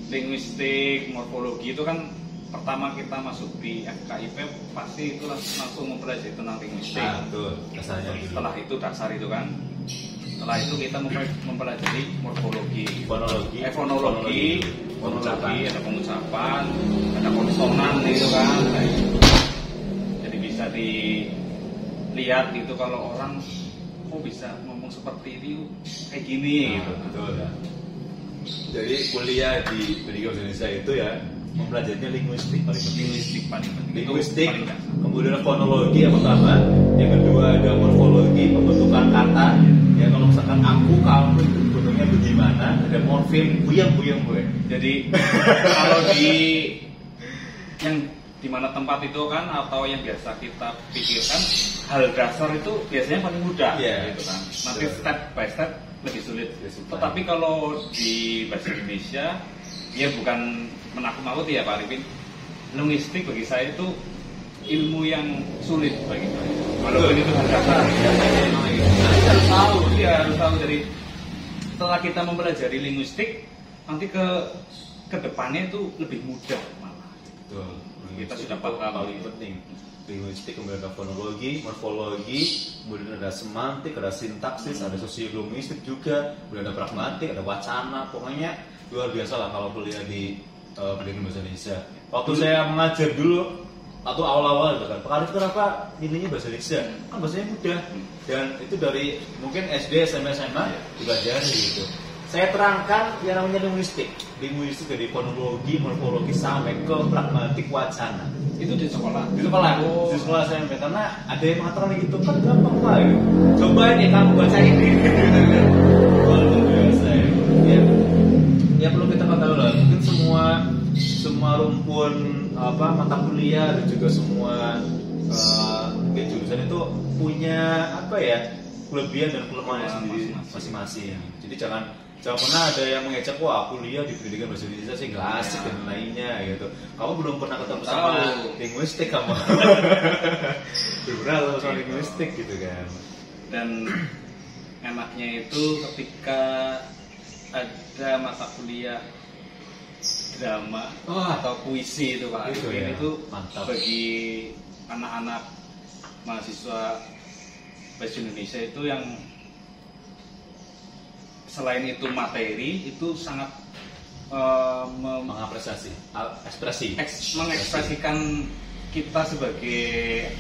Speaker 1: linguistik, morfologi itu kan pertama kita masuk di FKIP pasti itu langsung mempelajari tentang linguistik.
Speaker 2: Nah, betul. Dasarnya dulu.
Speaker 1: Setelah itu dasar itu kan. Setelah itu kita mempelajari morfologi,
Speaker 2: Fonologi,
Speaker 1: fonologi,
Speaker 2: pengucapan.
Speaker 1: ada pengucapan, ada konsonan gitu kan. Nah, jadi bisa dilihat itu kalau orang kok bisa ngomong seperti itu kayak gini gitu.
Speaker 2: Betul ya. Jadi kuliah di Pendidikan Bahasa Indonesia itu ya mempelajarinya linguistik paling penting.
Speaker 1: Linguistik paling penting. Itu
Speaker 2: Linguistik,
Speaker 1: paling dasar.
Speaker 2: kemudian fonologi yang pertama, yang kedua ada morfologi, pembentukan kata. Ya kalau misalkan aku, kamu itu bentuknya bagaimana, ada morfem, buyang gue.
Speaker 1: Jadi kalau yang di mana tempat itu kan atau yang biasa kita pikirkan hal dasar itu biasanya paling mudah
Speaker 2: Iya.
Speaker 1: gitu kan. Nanti
Speaker 2: Betul.
Speaker 1: step by step lebih sulit.
Speaker 2: Lebih sulit.
Speaker 1: Tetapi kalau di bahasa Indonesia ya bukan menakut-nakuti ya Pak Arifin. Linguistik bagi saya itu ilmu yang sulit bagi saya. Walaupun itu hal dasar. Kita harus tahu, ya harus tahu dari setelah kita mempelajari linguistik nanti ke depannya itu lebih mudah malah.
Speaker 2: Betul.
Speaker 1: Kita
Speaker 2: Linguistik
Speaker 1: sudah
Speaker 2: itu
Speaker 1: paham.
Speaker 2: paling penting. Linguistik, kemudian ada fonologi, morfologi, kemudian ada semantik, ada sintaksis, ada sosiolinguistik juga, kemudian ada pragmatik, ada wacana. Pokoknya luar biasa lah kalau kuliah di Pendidikan Bahasa Indonesia. Waktu saya mengajar dulu atau awal-awal gitu kan, Pak Arif kenapa milihnya bahasa Indonesia? Kan bahasanya mudah dan itu dari mungkin SD, SMP, SMA dipelajari gitu. Saya terangkan yang namanya linguistik dari fonologi, morfologi sampai ke pragmatik, wacana.
Speaker 1: Itu di sekolah.
Speaker 2: Di sekolah SMP karena ada yang mengatakan gitu kan gampang pak ya. Coba ini kamu baca ini. Luar biasa ya. Ya perlu kita ketahui lah. Mungkin semua rumpun mata kuliah dan juga semua jurusan itu punya kelebihan dan kelemahannya sendiri masing-masing. Jadi jangan pernah ada yang mengejek, wah kuliah di Pendidikan Bahasa Indonesia sih nggak asik dan lainnya gitu. Kamu belum pernah ketemu sama linguistik kamu. Belum pernah ketemu sama linguistik gitu kan.
Speaker 1: Dan enaknya itu ketika ada mata kuliah drama atau puisi itu Pak
Speaker 2: Itu
Speaker 1: Arifin,
Speaker 2: ya,
Speaker 1: itu
Speaker 2: mantap.
Speaker 1: bagi anak-anak mahasiswa bahasa Indonesia itu yang selain itu materi itu sangat
Speaker 2: Mengapresiasi, ekspresi.
Speaker 1: mengekspresikan kita sebagai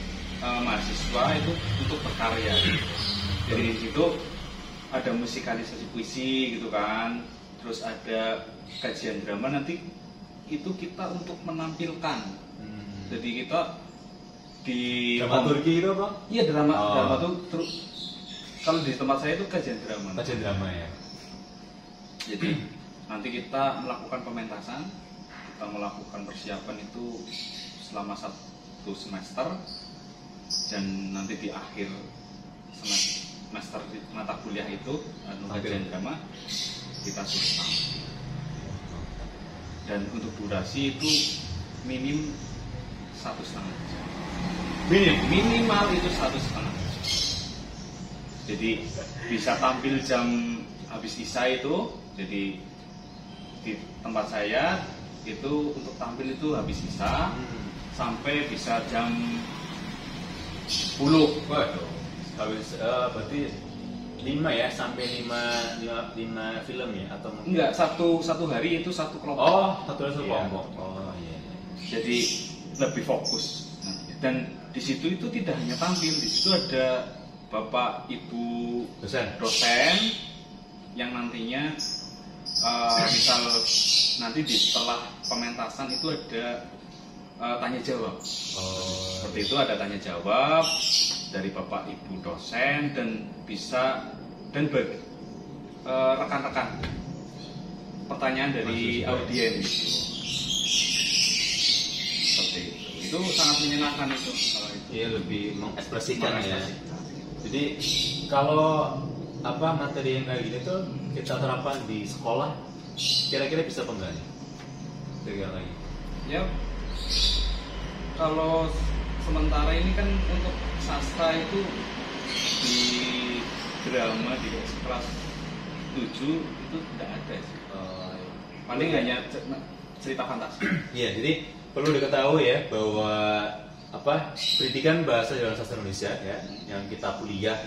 Speaker 1: mahasiswa itu untuk berkarya. Jadi di situ ada musikalisasi puisi gitu kan, terus ada kajian drama, nanti itu kita untuk menampilkan. Jadi kita di
Speaker 2: Dramaturgi itu apa?
Speaker 1: Iya drama
Speaker 2: Oh.
Speaker 1: tuh terus kalau di tempat saya itu kajian drama.
Speaker 2: Kajian drama ya.
Speaker 1: Jadi nanti kita melakukan pementasan, kita melakukan persiapan itu selama 1 semester dan nanti di akhir semester mata kuliah itu kajian drama kita susah. Dan untuk durasi itu minim 1,5 jam. Minimal itu 1,5 jam. Jadi bisa tampil jam habis isya itu. Jadi di tempat saya itu untuk tampil itu habis isya sampai bisa jam 10.
Speaker 2: Waduh, habis berarti 5 ya, sampai 5 film ya atau mungkin?
Speaker 1: Enggak, satu hari itu satu kelompok.
Speaker 2: Oh, satu
Speaker 1: Iya.
Speaker 2: kelompok. Oh iya.
Speaker 1: Jadi lebih fokus. Dan di situ itu tidak hanya tampil, di situ ada Bapak Ibu
Speaker 2: dosen
Speaker 1: yang nantinya misal nanti setelah pementasan itu ada tanya jawab. Seperti itu, ada tanya jawab dari Bapak Ibu dosen dan bisa dan rekan-rekan pertanyaan dari audiens seperti itu sangat menyenangkan itu.
Speaker 2: Iya, lebih mengekspresikan ya. Jadi kalau materi yang kayak gini tuh kita terapkan di sekolah, kira-kira bisa apa enggak nih? Kira-kira lagi.
Speaker 1: Ya, kalau sementara ini kan untuk sastra itu di drama di kelas 7 itu tidak ada sih. Paling hanya cerita fantasi.
Speaker 2: Iya, jadi perlu diketahui ya bahwa pendidikan bahasa dan sastra Indonesia ya yang kita kuliah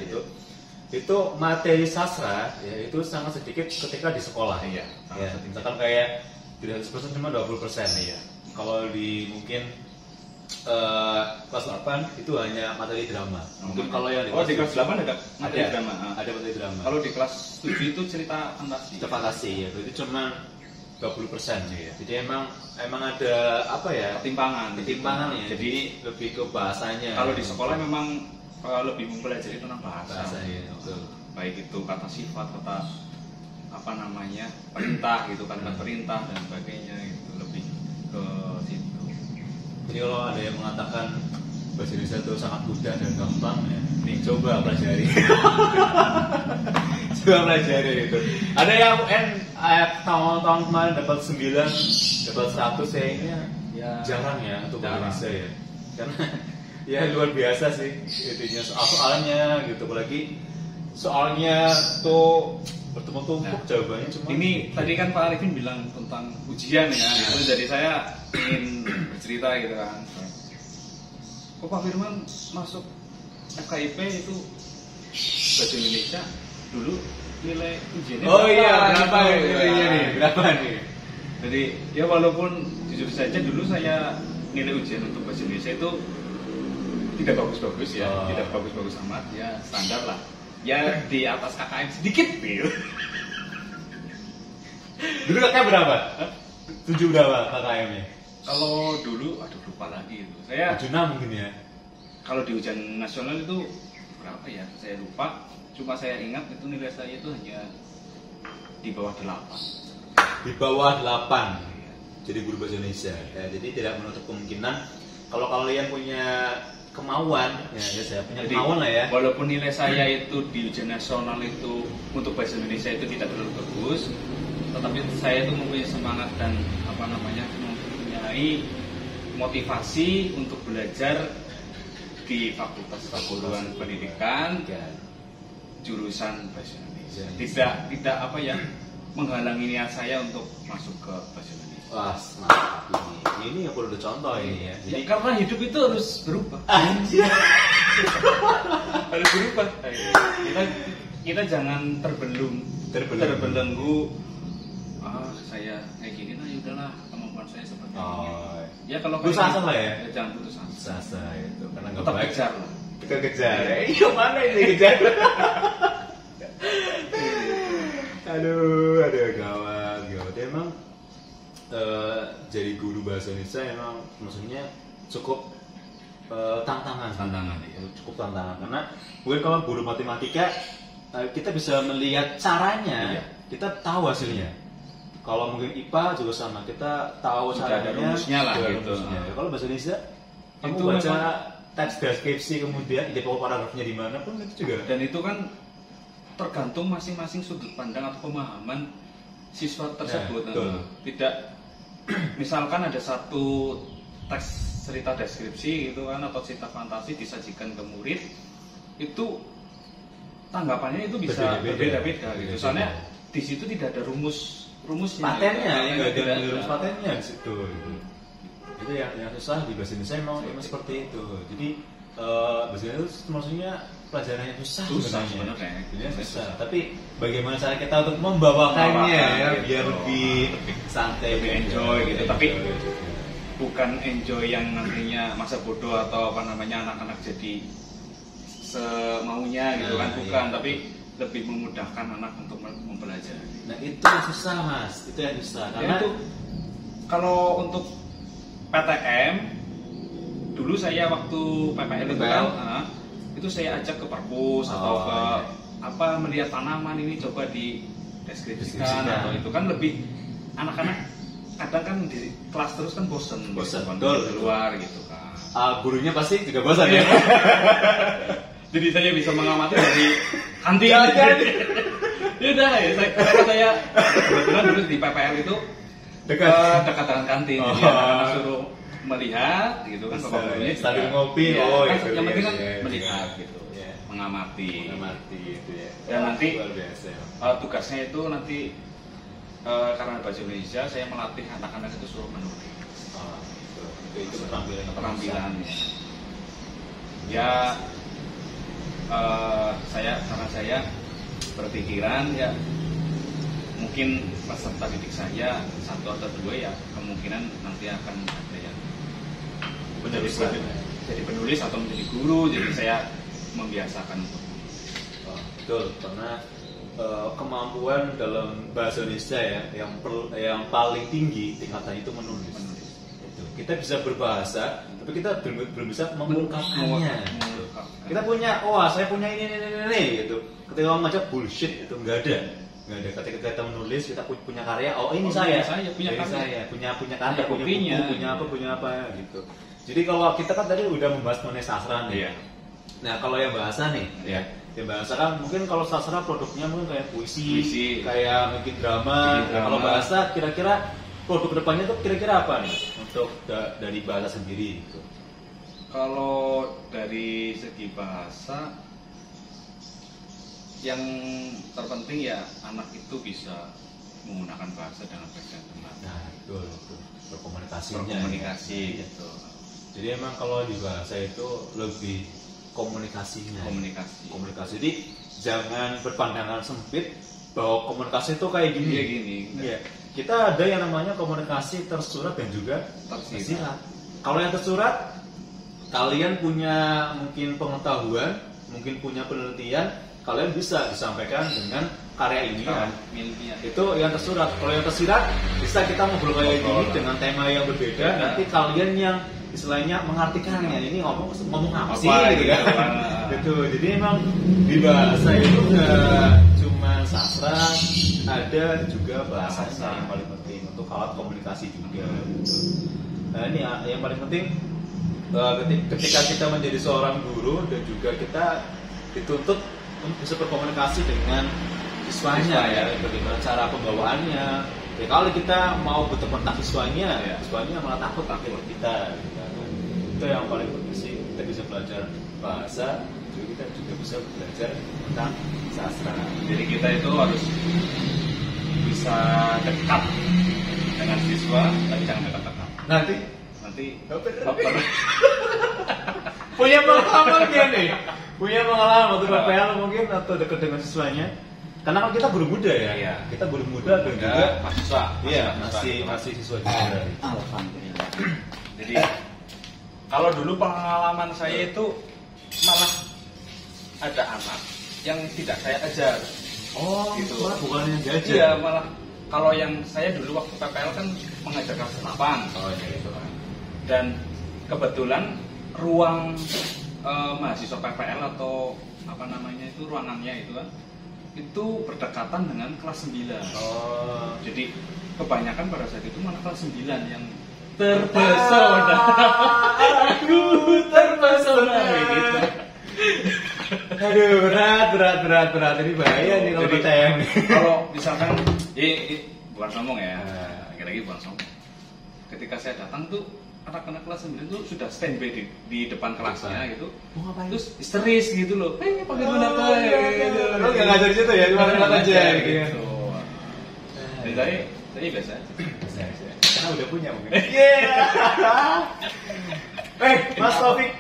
Speaker 2: itu materi sastra ya itu sangat sedikit ketika di sekolah.
Speaker 1: Iya.
Speaker 2: Ya, misalkan kayak tidak 100% cuma 20%.
Speaker 1: Iya.
Speaker 2: Kalau di mungkin kelas 8 itu hanya materi drama. Mungkin kalau yang
Speaker 1: di kelas 8 ada materi drama.
Speaker 2: Ada materi drama.
Speaker 1: Kalau di kelas 7 itu cerita fantasi.
Speaker 2: Cerita fantasi ya, itu cuma 20% ya. Jadi emang ada
Speaker 1: ketimpangan
Speaker 2: ya. Jadi lebih ke bahasanya.
Speaker 1: Kalau di sekolah memang lebih mempelajari tentang bahasa.
Speaker 2: Ya, betul.
Speaker 1: Baik itu kata sifat, kata perintah gitu, kalimat perintah dan sebagainya itu lebih ke situ.
Speaker 2: Jadi kalau ada yang mengatakan bahasa Indonesia itu sangat mudah dan gampang ya, nih coba pelajari. Coba pelajari itu. Ada yang tahun-tahun kemarin dapat 9, dapat 100 ya jarang ya untuk Indonesia ya. Karena ya luar biasa sih intinya soalnya gitu, apalagi soalnya tuh bertumpuk-tumpuk jawabannya cuma.
Speaker 1: Ini tadi kan Pak Arifin bilang tentang ujian ya. Itu jadi saya ingin bercerita gitu kan. Kok Pak Firman masuk FKIP itu bahasa Indonesia dulu nilai ujiannya
Speaker 2: berapa nih? Berapa nih?
Speaker 1: Jadi ya walaupun jujur saja dulu saya nilai ujian untuk bahasa Indonesia itu tidak bagus-bagus ya, tidak bagus-bagus amat ya, standar lah. Ya di atas KKM sedikit gitu.
Speaker 2: Dulu KKM berapa? 7 berapa KKM-nya?
Speaker 1: Kalau dulu, lupa lagi itu. Saya
Speaker 2: 76 mungkin ya.
Speaker 1: Kalau di ujian nasional itu berapa ya? Saya lupa. Cuma saya ingat itu nilai saya itu hanya di bawah 8.
Speaker 2: Di bawah 8. Jadi guru bahasa Indonesia. Ya, jadi tidak menutup kemungkinan kalau kalian punya kemauan, ya saya punya kemauan lah ya.
Speaker 1: Walaupun nilai saya itu di ujian nasional itu untuk bahasa Indonesia itu tidak terlalu bagus, tetapi saya itu mempunyai semangat dan mempunyai motivasi untuk belajar di Fakultas Keguruan Pendidikan jurusan bahasa Indonesia. Tidak menghalangi niat saya untuk masuk ke bahasa Indonesia.
Speaker 2: Wah, mantap ini yang perlu dicontoh ini ya.
Speaker 1: Jadi karena hidup itu harus berubah.
Speaker 2: Anjir.
Speaker 1: Harus berubah. Kita jangan terbelenggu. Saya kayak gini lah, yaudahlah kemampuan saya seperti ini. Ya kalau
Speaker 2: putus asa lah ya.
Speaker 1: Jangan putus asa
Speaker 2: itu karena nggak
Speaker 1: tetap
Speaker 2: baik.
Speaker 1: kejar lah.
Speaker 2: Kejar. Iya mana ini kejar. Aduh gawat. Emang jadi guru bahasa Indonesia emang maksudnya cukup tantangan ya. Cukup tantangan karena mungkin kalau guru matematika kita bisa melihat caranya, kita tahu hasilnya. Kalau mungkin IPA juga sama, kita tahu caranya,
Speaker 1: rumusnya lah gitu.
Speaker 2: Ya, kalau bahasa Indonesia
Speaker 1: itu
Speaker 2: kamu baca teks deskripsi kemudian ide pokok paragrafnya di mana pun itu juga.
Speaker 1: Dan itu kan tergantung masing-masing sudut pandang atau pemahaman siswa tersebut. Tidak, misalkan ada satu teks cerita deskripsi gitu kan atau cerita fantasi disajikan ke murid, itu tanggapannya itu bisa berbeda-beda gitu. Soalnya di situ tidak ada rumusnya.
Speaker 2: Patennya ya nggak ada rumus patennya di situ. Itu yang susah di bahasa Indonesia emang seperti itu. Jadi bahasa Indonesia itu maksudnya pelajarannya susah sebenarnya. Susah. Tapi bagaimana cara kita untuk membawakannya ya biar lebih santai,
Speaker 1: lebih enjoy gitu. Tapi bukan enjoy yang nantinya masa bodoh atau anak-anak jadi semaunya gitu kan,
Speaker 2: Nah,
Speaker 1: bukan,
Speaker 2: iya.
Speaker 1: tapi lebih memudahkan anak untuk mempelajari.
Speaker 2: Nah itu yang susah mas, itu yang susah
Speaker 1: Ya,
Speaker 2: karena
Speaker 1: itu kalau untuk PTM dulu saya waktu PPL itu kan, itu saya ajak ke perpus atau ke apa, melihat tanaman ini coba dideskripsikan atau itu kan lebih anak-anak kadang kan di kelas terus kan bosen
Speaker 2: Bosen,
Speaker 1: kan,
Speaker 2: betul.
Speaker 1: di luar gitu kan.
Speaker 2: gurunya pasti juga bosan ya.
Speaker 1: Jadi saya bisa mengamati dari kantin. Ya udah ya, karena saya kebetulan dulu di PPL itu dekat dengan kantin, jadi anak-anak suruh melihat gitu kan, bapak gurunya juga
Speaker 2: sambil ngopi,
Speaker 1: ya, kan,
Speaker 2: gitu,
Speaker 1: yang penting
Speaker 2: iya,
Speaker 1: kan
Speaker 2: iya,
Speaker 1: melihat
Speaker 2: iya.
Speaker 1: gitu,
Speaker 2: Iya.
Speaker 1: mengamati.
Speaker 2: Mengamati gitu ya.
Speaker 1: Dan nanti
Speaker 2: luar biasa.
Speaker 1: tugasnya itu nanti karena bahasa Indonesia saya melatih anak-anak itu suruh menulis
Speaker 2: Itu keterampilan
Speaker 1: keterampilannya. Ya karena saya berpikiran ya mungkin peserta didik saya 1 atau 2 ya kemungkinan nanti akan ada yang jadi penulis atau menjadi guru, jadi saya membiasakan untuk menulis.
Speaker 2: Betul, karena kemampuan dalam bahasa Indonesia ya yang paling tinggi tingkatan itu menulis. Itu. Kita bisa berbahasa, tapi kita belum bisa mengungkapkannya. Kita punya, saya punya ini gitu. Ketika orang ngajak bullshit itu nggak ada. Ketika kita menulis, kita punya karya. Ini saya punya karya, punya karya, punya apa gitu. Jadi kalau kita kan tadi udah membahas mengenai sastra nih.
Speaker 1: Iya.
Speaker 2: Nah kalau yang bahasa nih,
Speaker 1: Iya.
Speaker 2: yang bahasa kan mungkin kalau sastra produknya mungkin kayak puisi. Kayak mungkin drama. Kalau bahasa kira-kira produk kedepannya tuh kira-kira apa nih untuk dari bahasa sendiri gitu?
Speaker 1: Kalau dari segi bahasa, yang terpenting ya anak itu bisa menggunakan bahasa dengan baik dan benar.
Speaker 2: Nah, betul. Berkomunikasi
Speaker 1: gitu.
Speaker 2: Jadi emang kalau di bahasa itu lebih komunikasinya. Komunikasi. Jadi jangan berpandangan sempit bahwa komunikasi itu kayak gini. Iya. Kita ada yang namanya komunikasi tersurat dan juga tersirat. Kalau yang tersurat, kalian punya mungkin pengetahuan, mungkin punya penelitian, kalian bisa disampaikan dengan karya ilmiah. Itu yang tersurat. Kalau yang tersirat, bisa kita ngobrol kayak gini dengan tema yang berbeda. Nanti kalian yang istilahnya mengartikannya, ini ngomong apa sih gitu kan. Gitu. Jadi memang di bahasa itu nggak cuma sastra, ada juga bahasa yang paling penting untuk alat komunikasi juga. Nah ini yang paling penting ketika kita menjadi seorang guru dan juga kita dituntut untuk bisa berkomunikasi dengan siswanya ya, bagaimana cara pembawaannya. Ya kalau kita mau bertemu siswanya, siswanya malah takut kita. Itu yang paling penting sih, kita bisa belajar bahasa, juga kita juga bisa belajar tentang sastra.
Speaker 1: Jadi kita itu harus bisa dekat dengan siswa, tapi jangan dekat-dekat. Nanti baper.
Speaker 2: Punya pengalaman dia nih, punya pengalaman waktu PPL mungkin atau dekat dengan siswanya. Karena kan kita guru muda ya, kita guru muda dan juga
Speaker 1: mahasiswa.
Speaker 2: Iya, masih siswa juga.
Speaker 1: Alhamdulillah. Jadi kalau dulu pengalaman saya itu malah ada anak yang tidak saya ajar.
Speaker 2: Gitu. Bukan yang diajar.
Speaker 1: Iya, malah kalau yang saya dulu waktu PPL kan mengajar kelas 8. Gitu kan. Dan kebetulan ruang mahasiswa PPL atau apa namanya itu ruangannya itu kan itu berdekatan dengan kelas 9. Jadi kebanyakan pada saat itu malah kelas 9 yang terpesona. Aku terpesona gitu.
Speaker 2: Aduh, berat. Ini bahaya nih kalau PTM.
Speaker 1: Kalau misalkan bukan sombong ya. Lagi-lagi bukan sombong. Ketika saya datang tuh anak-anak kelas 9 itu sudah standby di depan kelasnya gitu.
Speaker 2: Mau ngapain?
Speaker 1: Terus histeris gitu loh. Pakai dulu apa?
Speaker 2: Lo nggak ngajar di situ ya, cuma ngeliat aja gitu.
Speaker 1: Jadi saya biasa aja.
Speaker 2: Karena udah punya mungkin. Mas Taufik.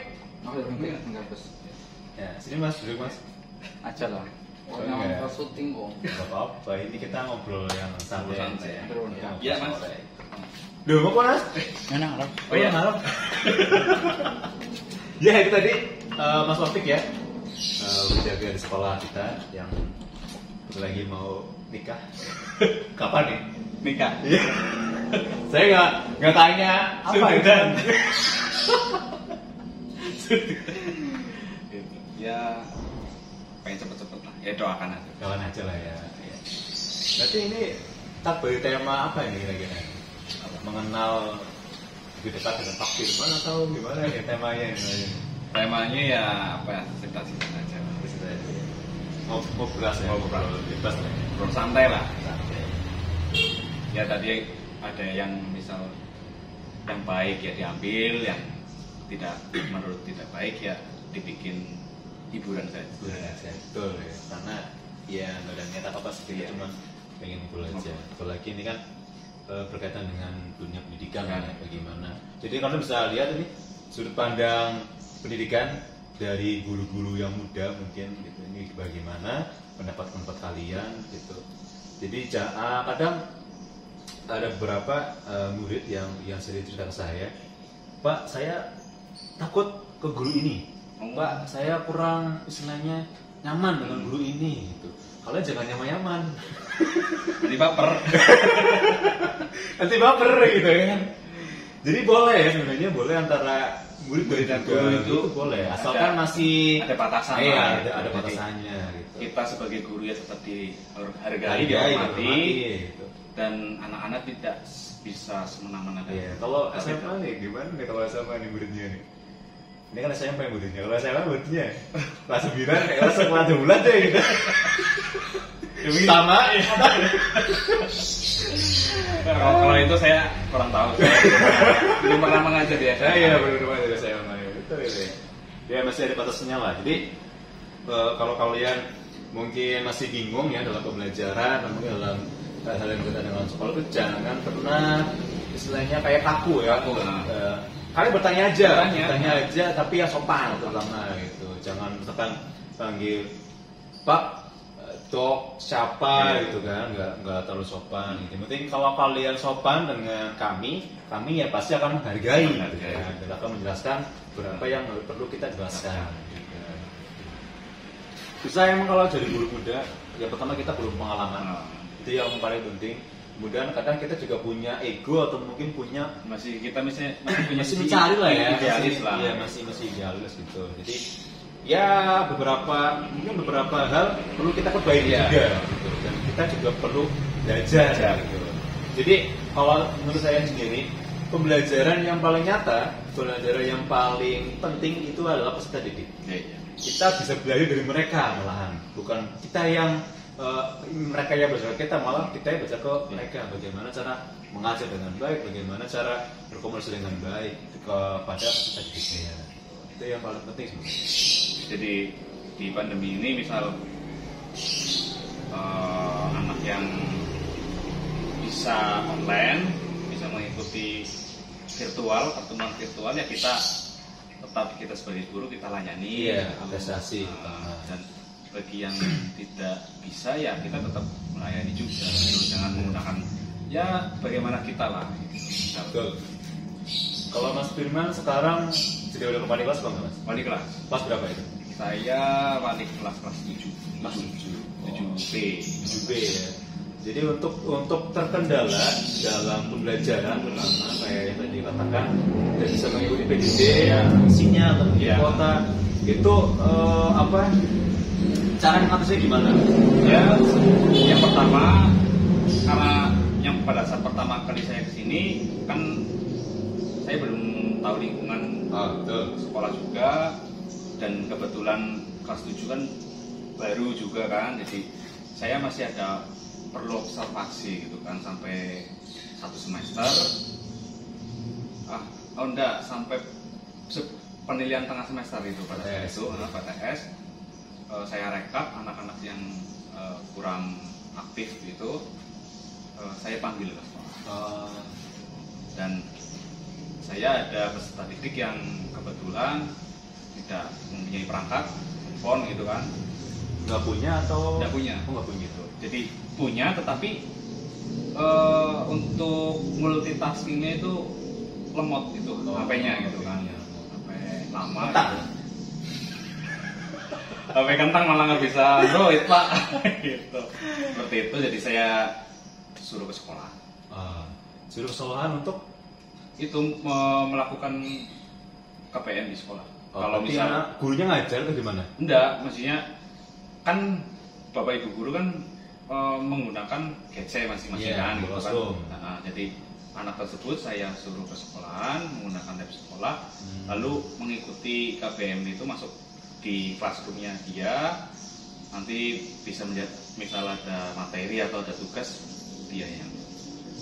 Speaker 2: Ya, sini Mas, duduk Mas.
Speaker 3: Aja lah. Orang syuting kok.
Speaker 2: Gak apa-apa, ini kita ngobrol yang santai.
Speaker 1: Iya Mas.
Speaker 2: Duh, mau Mas?
Speaker 3: Enak,
Speaker 2: Oh iya, ngarep. Ya, itu tadi Mas Taufik ya. menjaga di sekolah kita yang lagi mau nikah. Kapan nih?
Speaker 1: Nikah.
Speaker 2: Iya. Saya nggak tanya apa
Speaker 1: Dan
Speaker 2: itu.
Speaker 1: ya pengen cepet-cepet lah. Ya doakan aja.
Speaker 2: Kawan aja lah ya. Berarti ini tak beri tema apa ini kira-kira? Mengenal lebih dekat dengan Pak Firman atau gimana ya temanya ini?
Speaker 1: Temanya ya apa ya, cerita-cerita aja.
Speaker 2: Mau beras ya?
Speaker 1: Mau beras.
Speaker 2: Bebas lah ya.
Speaker 1: Bro, santai lah.
Speaker 2: Santai.
Speaker 1: Ya tadi ada yang misal yang baik ya diambil, yang tidak menurut tidak baik ya dibikin hiburan saja.
Speaker 2: Betul ya. Karena ya nggak ada niat apa-apa sih, kita
Speaker 1: Iya.
Speaker 2: cuma pengen ngobrol aja. Apalagi ini kan berkaitan dengan dunia pendidikan
Speaker 1: Iya.
Speaker 2: ya, bagaimana. Jadi kalian bisa lihat ini sudut pandang pendidikan dari guru-guru yang muda mungkin gitu. Ini bagaimana pendapat kalian gitu. Jadi kadang ada beberapa murid yang sering cerita ke saya, Pak, saya takut ke guru ini. Pak, saya kurang istilahnya nyaman dengan guru ini gitu. Kalian jangan nyaman-nyaman.
Speaker 1: Jadi baper.
Speaker 2: Nanti baper gitu kan. Jadi boleh ya sebenarnya, boleh antara murid dan guru itu boleh, asalkan masih
Speaker 1: ada batasan.
Speaker 2: Iya,
Speaker 1: lah,
Speaker 2: ada
Speaker 1: Jadi,
Speaker 2: batasannya gitu.
Speaker 1: Kita sebagai guru ya tetap dihargai,
Speaker 2: Hargai,
Speaker 1: dihormati,
Speaker 2: gitu.
Speaker 1: dan anak-anak tidak bisa semena-mena.
Speaker 2: Iya, kalau SMA nih gimana nih kalau SMA nih muridnya nih? Ini kan SMP muridnya, kalau SMA muridnya kelas 9 kayak kelas sekolah bulan deh gitu. Sama ya.
Speaker 1: Kalau itu saya kurang tahu. Saya belum pernah mengajar di SMA.
Speaker 2: Iya, benar-benar dari SMA ya. Betul itu ya. Ya masih ada batasnya lah. Jadi kalau kalian mungkin masih bingung ya dalam pembelajaran, mungkin dalam hal yang berkaitan dengan sekolah itu jangan pernah istilahnya kayak kaku ya.
Speaker 1: Kaku,
Speaker 2: Kalian bertanya aja,
Speaker 1: Bertanya.
Speaker 2: aja tapi yang sopan terutama gitu. Jangan misalkan panggil Pak, Dok, siapa gitu kan, nggak terlalu sopan. Gitu. Yang penting kalau kalian sopan dengan kami ya pasti akan menghargai, gitu kan. Dan akan menjelaskan berapa yang perlu kita jelaskan. Gitu. Bisa emang kalau jadi guru muda, yang pertama kita belum pengalaman, itu yang paling penting. Kemudian kadang kita juga punya ego atau mungkin punya
Speaker 1: masih punya
Speaker 2: masih mencari lah ya,
Speaker 1: idealis lah.
Speaker 2: Iya masih idealis gitu. Jadi ya beberapa hal perlu kita perbaiki juga gitu. Dan kita juga perlu belajar gitu. Jadi kalau menurut saya sendiri pembelajaran yang paling nyata, pembelajaran yang paling penting itu adalah peserta didik.
Speaker 1: Iya.
Speaker 2: Kita bisa belajar dari mereka malahan, bukan kita yang mereka yang belajar ke kita, malah kita yang belajar ke mereka. Bagaimana cara mengajar dengan baik, bagaimana cara berkomunikasi dengan baik kepada peserta didiknya. Itu yang paling penting sebenarnya.
Speaker 1: Jadi di pandemi ini misal anak yang bisa online, bisa mengikuti pertemuan virtual ya kita sebagai guru kita layani.
Speaker 2: Iya, apresiasi.
Speaker 1: Dan bagi yang tidak bisa ya kita tetap melayani juga. Jangan menggunakan ya bagaimana kita lah.
Speaker 2: Betul. Kalau Mas Firman sekarang sudah kembali kelas bang Mas?
Speaker 1: Wali kelas.
Speaker 2: Kelas berapa itu?
Speaker 1: Saya wali kelas 7.
Speaker 2: Kelas
Speaker 1: 7B.
Speaker 2: 7B ya. Jadi untuk terkendala dalam pembelajaran terutama kayak yang tadi katakan tidak bisa mengikuti PDD yang isinya atau kuota itu cara mengatasinya gimana?
Speaker 1: Ya, yang pertama karena yang pada saat pertama kali saya kesini kan saya belum tahu lingkungan sekolah juga, dan kebetulan kelas 7 kan baru juga kan, jadi saya masih ada perlu observasi gitu kan sampai 1 semester. Enggak, sampai penilaian tengah semester itu pada saat itu PTS. Saya rekap anak-anak yang kurang aktif itu, saya panggil ke sekolah. Dan saya ada peserta didik yang kebetulan tidak mempunyai perangkat handphone gitu kan.
Speaker 2: Nggak punya atau?
Speaker 1: Nggak punya.
Speaker 2: Nggak punya gitu.
Speaker 1: Jadi punya tetapi untuk multitaskingnya itu lemot gitu, HP-nya gitu kan. HP lama. HP kentang malah nggak bisa Android Pak. Gitu. Seperti itu, jadi saya suruh ke sekolah.
Speaker 2: Suruh kesalahan untuk
Speaker 1: Itu melakukan KPM di sekolah. Kalau
Speaker 2: berarti
Speaker 1: misalnya
Speaker 2: anak gurunya ngajar atau gimana?
Speaker 1: enggak, maksudnya kan Bapak Ibu guru kan menggunakan GC masing-masing
Speaker 2: Iya,
Speaker 1: kan gitu kan.
Speaker 2: Classroom.
Speaker 1: Nah, jadi anak tersebut saya suruh ke sekolahan menggunakan lab sekolah, lalu mengikuti KPM itu masuk di classroomnya dia, nanti bisa melihat misal ada materi atau ada tugas dia yang.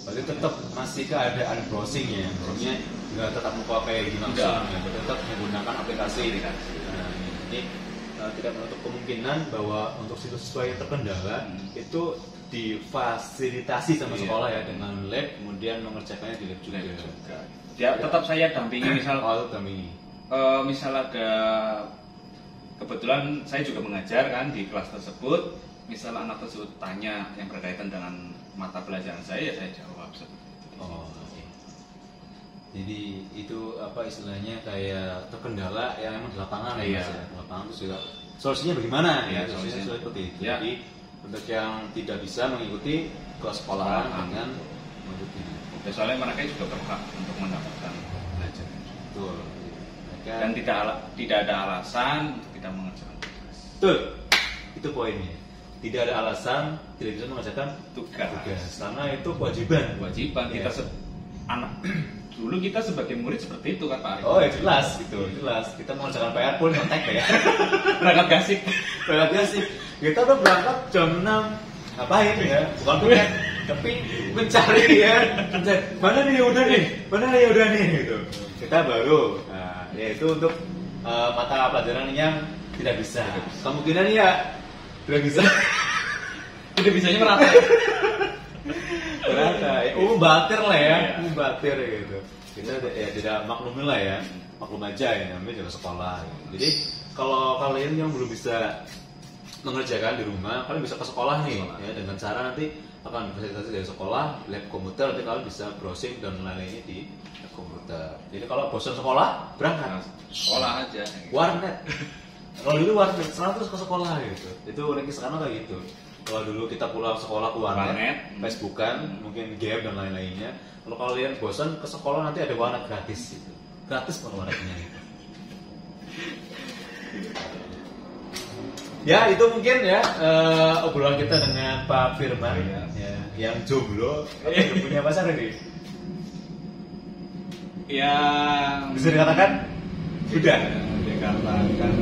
Speaker 2: Berarti tetap masih keadaan browsing ya, browsingnya nggak tetap muka kayak gini langsung, ya, tetap menggunakan aplikasi. Nah, ini tidak menutup kemungkinan bahwa untuk siswa yang terkendala itu difasilitasi sama sekolah ya dengan lab, kemudian mengerjakannya di lab juga.
Speaker 1: Ya, tetap saya dampingi misal
Speaker 2: dampingi.
Speaker 1: misal ada kebetulan saya juga mengajar kan di kelas tersebut, misal anak tersebut tanya yang berkaitan dengan mata pelajaran saya, ya saya jawab seperti itu.
Speaker 2: Oke. Jadi itu apa istilahnya kayak terkendala yang emang di lapangan ya,
Speaker 1: Iya.
Speaker 2: Mas, ya. Di lapangan itu juga solusinya bagaimana
Speaker 1: Iya,
Speaker 2: ya? Solusinya seperti itu.
Speaker 1: Ya.
Speaker 2: Jadi untuk yang tidak bisa mengikuti ke sekolahan dengan mengikuti.
Speaker 1: Ya, soalnya mereka juga berhak untuk mendapatkan pelajaran.
Speaker 2: Betul. Mereka,
Speaker 1: Dan tidak ada alasan untuk tidak mengerjakan tugas.
Speaker 2: betul. Itu poinnya. Tidak ada alasan tidak bisa mengerjakan
Speaker 1: Tugas.
Speaker 2: karena itu kewajiban.
Speaker 1: Kewajiban
Speaker 2: Ya.
Speaker 1: kita anak dulu kita sebagai murid seperti itu kan Pak Arif.
Speaker 2: Oh ya jelas gitu, jelas. Kita mengerjakan PR pun kontak ya.
Speaker 1: Berangkat gasik.
Speaker 2: Berarti sih kita tuh berangkat jam 6 ngapain ya? Bukan piket, tapi mencari ya. Mencari, mana nih yang udah nih? Mana nih yang udah nih gitu. Kita baru. Nah, yaitu untuk mata pelajaran yang tidak bisa. Kemungkinan ya tidak bisa.
Speaker 1: Tidak bisanya merata.
Speaker 2: Ternyata ya, batir lah ya, batir gitu. Kita ya tidak maklumin lah ya, maklum aja ya, namanya juga sekolah. Jadi kalau kalian yang belum bisa mengerjakan di rumah, kalian bisa ke sekolah nih, ya dengan cara nanti akan fasilitasi dari sekolah, lab komputer, nanti kalian bisa browsing dan lain-lainnya di lab komputer. Jadi kalau bosan sekolah, berangkat
Speaker 1: Sekolah aja.
Speaker 2: warnet. Kalau dulu warnet, sekarang terus ke sekolah gitu. Itu ranking sekarang kayak gitu. Kalau dulu kita pulang sekolah ke warnet, Facebookan, mungkin game dan lain-lainnya. Kalau kalian bosan ke sekolah nanti ada warnet gratis gitu. Gratis pun warnetnya gitu. Ya itu mungkin ya obrolan kita dengan Pak Firman ya, yang jomblo, yang punya pacar ini.
Speaker 1: Yang
Speaker 2: Bisa dikatakan sudah.
Speaker 1: Dikatakan.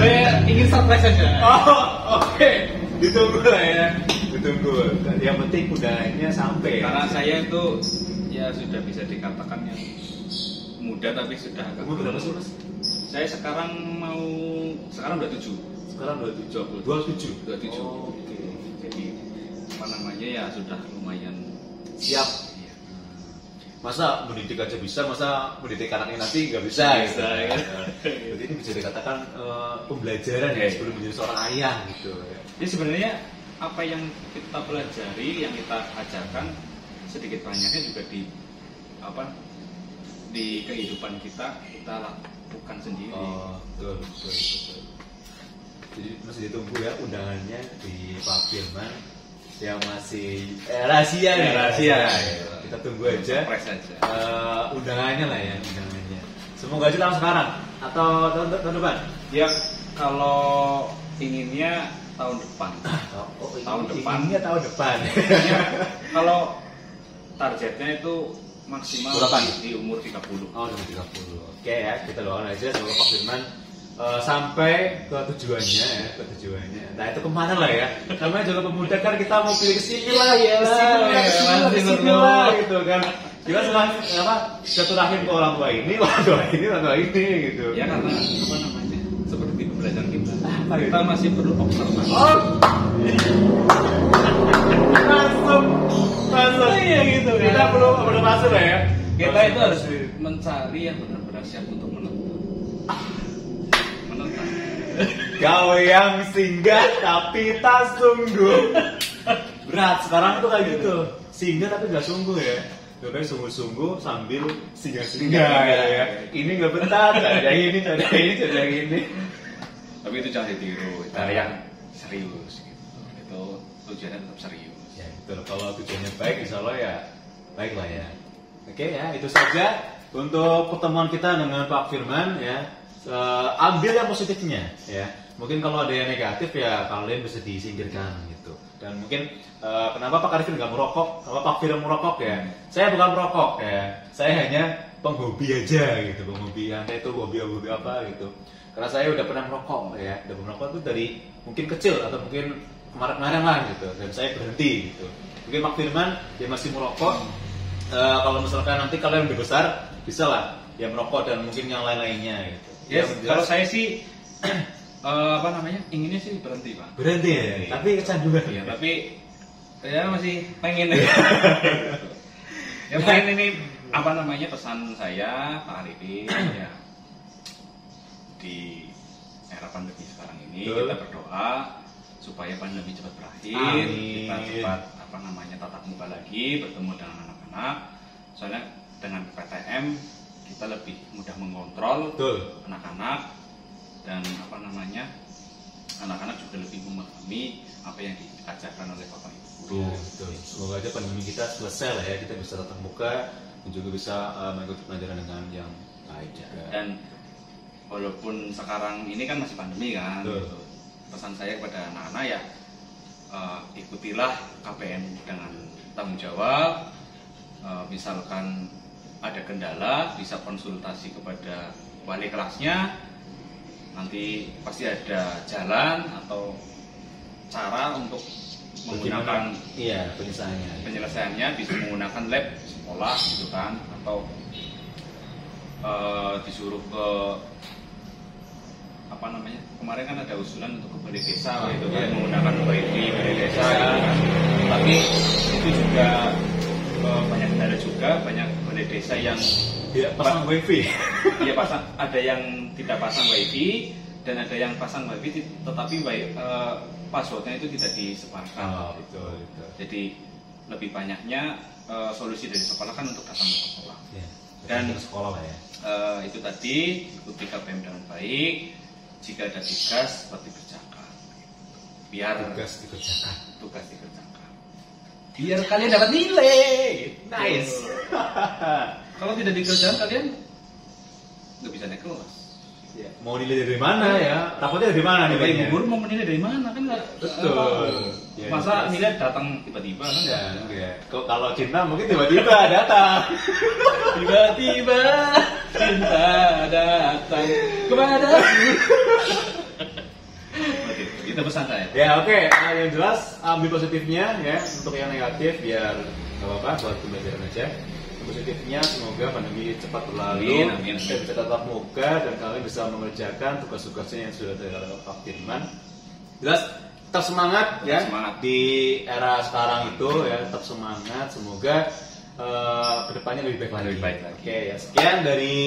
Speaker 1: Saya ingin surprise saja.
Speaker 2: Oh, oke. Ditunggu lah ya. Ditunggu. Yang penting undangannya sampai.
Speaker 1: Karena saya itu ya sudah bisa dikatakan yang muda tapi sudah agak
Speaker 2: Umur berapa sih, Mas?
Speaker 1: Saya sekarang 27.
Speaker 2: Sekarang 27. 27.
Speaker 1: 27.
Speaker 2: Oh, oke.
Speaker 1: Jadi apa namanya ya sudah lumayan
Speaker 2: Siap.
Speaker 1: Iya.
Speaker 2: Masa mendidik aja bisa, masa mendidik anaknya nanti nggak bisa?
Speaker 1: Bisa, ya.
Speaker 2: Jadi ini bisa dikatakan pembelajaran ya sebelum menjadi seorang ayah gitu.
Speaker 1: Jadi sebenarnya apa yang kita pelajari, yang kita ajarkan sedikit banyaknya juga di kehidupan kita lakukan sendiri.
Speaker 2: Oh, betul. Jadi masih ditunggu ya undangannya di Pak Firman yang masih rahasia nih.
Speaker 1: Rahasia.
Speaker 2: Kita tunggu aja.
Speaker 1: Surprise aja.
Speaker 2: Undangannya lah ya, undangannya. Semoga aja tahun sekarang atau tahun depan.
Speaker 1: Ya kalau inginnya tahun depan. Tahun depan.
Speaker 2: Inginnya tahun depan.
Speaker 1: Kalau targetnya itu maksimal
Speaker 2: berapa?
Speaker 1: Di umur 30.
Speaker 2: Oh, umur 30. Oke ya, kita doakan aja semoga Pak Firman sampai ke tujuannya ya, ke tujuannya. Nah itu kemana lah ya? Namanya juga pemuda kan kita mau pilih kesini lah, kesini lah gitu kan. Kita selalu silaturahim ke orang tua ini, orang tua ini gitu.
Speaker 1: Ya karena apa namanya? Seperti pembelajaran kita. Kita masih perlu observasi.
Speaker 2: Oh, masuk. Iya gitu. Kita perlu masuk lah ya.
Speaker 1: Kita itu harus mencari yang benar-benar siap untuk menentang.
Speaker 2: Kau yang singgah tapi tak sungguh. Berat sekarang tuh kayak gitu. Singgah tapi gak sungguh ya. Tapi sungguh-sungguh sambil singgah-singgah ya. Ini nggak betah, ada ini, ada ini, ada ini.
Speaker 1: Tapi itu jangan ditiru, cari yang serius gitu. Itu tujuannya tetap serius.
Speaker 2: Ya betul, kalau tujuannya baik insya Allah ya baik lah ya. Oke ya, itu saja untuk pertemuan kita dengan Pak Firman ya. Ambil yang positifnya ya. Mungkin kalau ada yang negatif ya kalian bisa disingkirkan gitu. Dan mungkin kenapa Pak Arifin nggak merokok? Kenapa Pak Firman merokok ya? Saya bukan merokok ya. Saya hanya penghobi aja gitu, penghobi yang itu hobi apa gitu. Karena saya udah pernah merokok ya, udah pernah merokok itu dari mungkin kecil atau mungkin kemarin-kemarin lah gitu. Dan saya berhenti gitu. Mungkin Pak Firman dia masih merokok. Kalau misalkan nanti kalian lebih besar bisa lah ya merokok dan mungkin yang lain-lainnya gitu.
Speaker 1: Ya, kalau saya sih inginnya sih berhenti Pak.
Speaker 2: Berhenti ya,
Speaker 1: Berhenti.
Speaker 2: tapi kecanduan.
Speaker 1: Iya, tapi ya masih pengen ya. Ya pengen ini pesan saya Pak Arifin ya di era pandemi sekarang ini.
Speaker 2: Betul.
Speaker 1: Kita berdoa supaya pandemi cepat berakhir.
Speaker 2: Amin.
Speaker 1: Kita cepat tatap muka lagi, bertemu dengan anak-anak. Soalnya dengan PTM kita lebih mudah mengontrol
Speaker 2: Betul.
Speaker 1: anak-anak dan anak-anak juga lebih memahami apa yang diajarkan oleh bapak ibu guru.
Speaker 2: Betul. Semoga aja pandemi kita selesai lah ya, kita bisa tatap muka dan juga bisa mengikuti pelajaran dengan yang baik juga.
Speaker 1: Dan walaupun sekarang ini kan masih pandemi kan,
Speaker 2: Betul.
Speaker 1: gitu. Pesan saya kepada anak-anak ya ikutilah KPM dengan tanggung jawab. Misalkan ada kendala bisa konsultasi kepada wali kelasnya, nanti pasti ada jalan atau cara untuk menggunakan penyelesaiannya, bisa menggunakan lab sekolah gitu kan, atau disuruh ke kemarin kan ada usulan untuk ke balai desa gitu kan, menggunakan wifi balai desa gitu kan. Tapi itu juga banyak kendala juga, banyak balai desa yang
Speaker 2: tidak pasang wifi.
Speaker 1: Iya ada yang tidak pasang wifi dan ada yang pasang wifi tetapi passwordnya itu tidak disebarkan.
Speaker 2: Betul.
Speaker 1: Jadi lebih banyaknya solusi dari sekolah kan untuk datang ke sekolah.
Speaker 2: Ya,
Speaker 1: dan
Speaker 2: sekolah lah ya.
Speaker 1: Itu tadi ikuti KPM dengan baik. Jika ada tugas seperti kerjakan. Biar
Speaker 2: tugas dikerjakan.
Speaker 1: Biar kalian dapat nilai.
Speaker 2: Nice.
Speaker 1: Kalau tidak dikerjakan kalian nggak bisa naik kelas.
Speaker 2: Ya. Mau nilai dari mana ya? Rapotnya dari mana
Speaker 1: Ibu
Speaker 2: nilainya?
Speaker 1: guru mau menilai dari mana kan nggak?
Speaker 2: Betul. Ya,
Speaker 1: Masa
Speaker 2: jelas.
Speaker 1: nilai datang tiba-tiba kan?
Speaker 2: Ya, enggak. Kalau cinta mungkin tiba-tiba datang.
Speaker 1: Tiba-tiba cinta datang kepadaku. Oke, itu pesan saya.
Speaker 2: Ya oke, yang jelas ambil positifnya ya, untuk yang negatif biar nggak apa-apa buat pembelajaran aja. Yang positifnya semoga pandemi cepat berlalu,
Speaker 1: Amin.
Speaker 2: kita bisa tatap muka dan kalian bisa mengerjakan tugas-tugasnya yang sudah dilakukan Pak Firman. Jelas tetap semangat ya,
Speaker 1: Semangat.
Speaker 2: di era sekarang itu ya, tetap semangat. Semoga kedepannya lebih baik lagi.
Speaker 1: Lebih baik lagi.
Speaker 2: Oke ya, sekian dari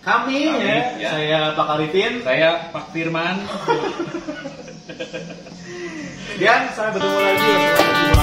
Speaker 2: kami ya. Saya Pak Arifin.
Speaker 1: Saya Pak Firman.
Speaker 2: Dan sampai bertemu lagi. Wassalamualaikum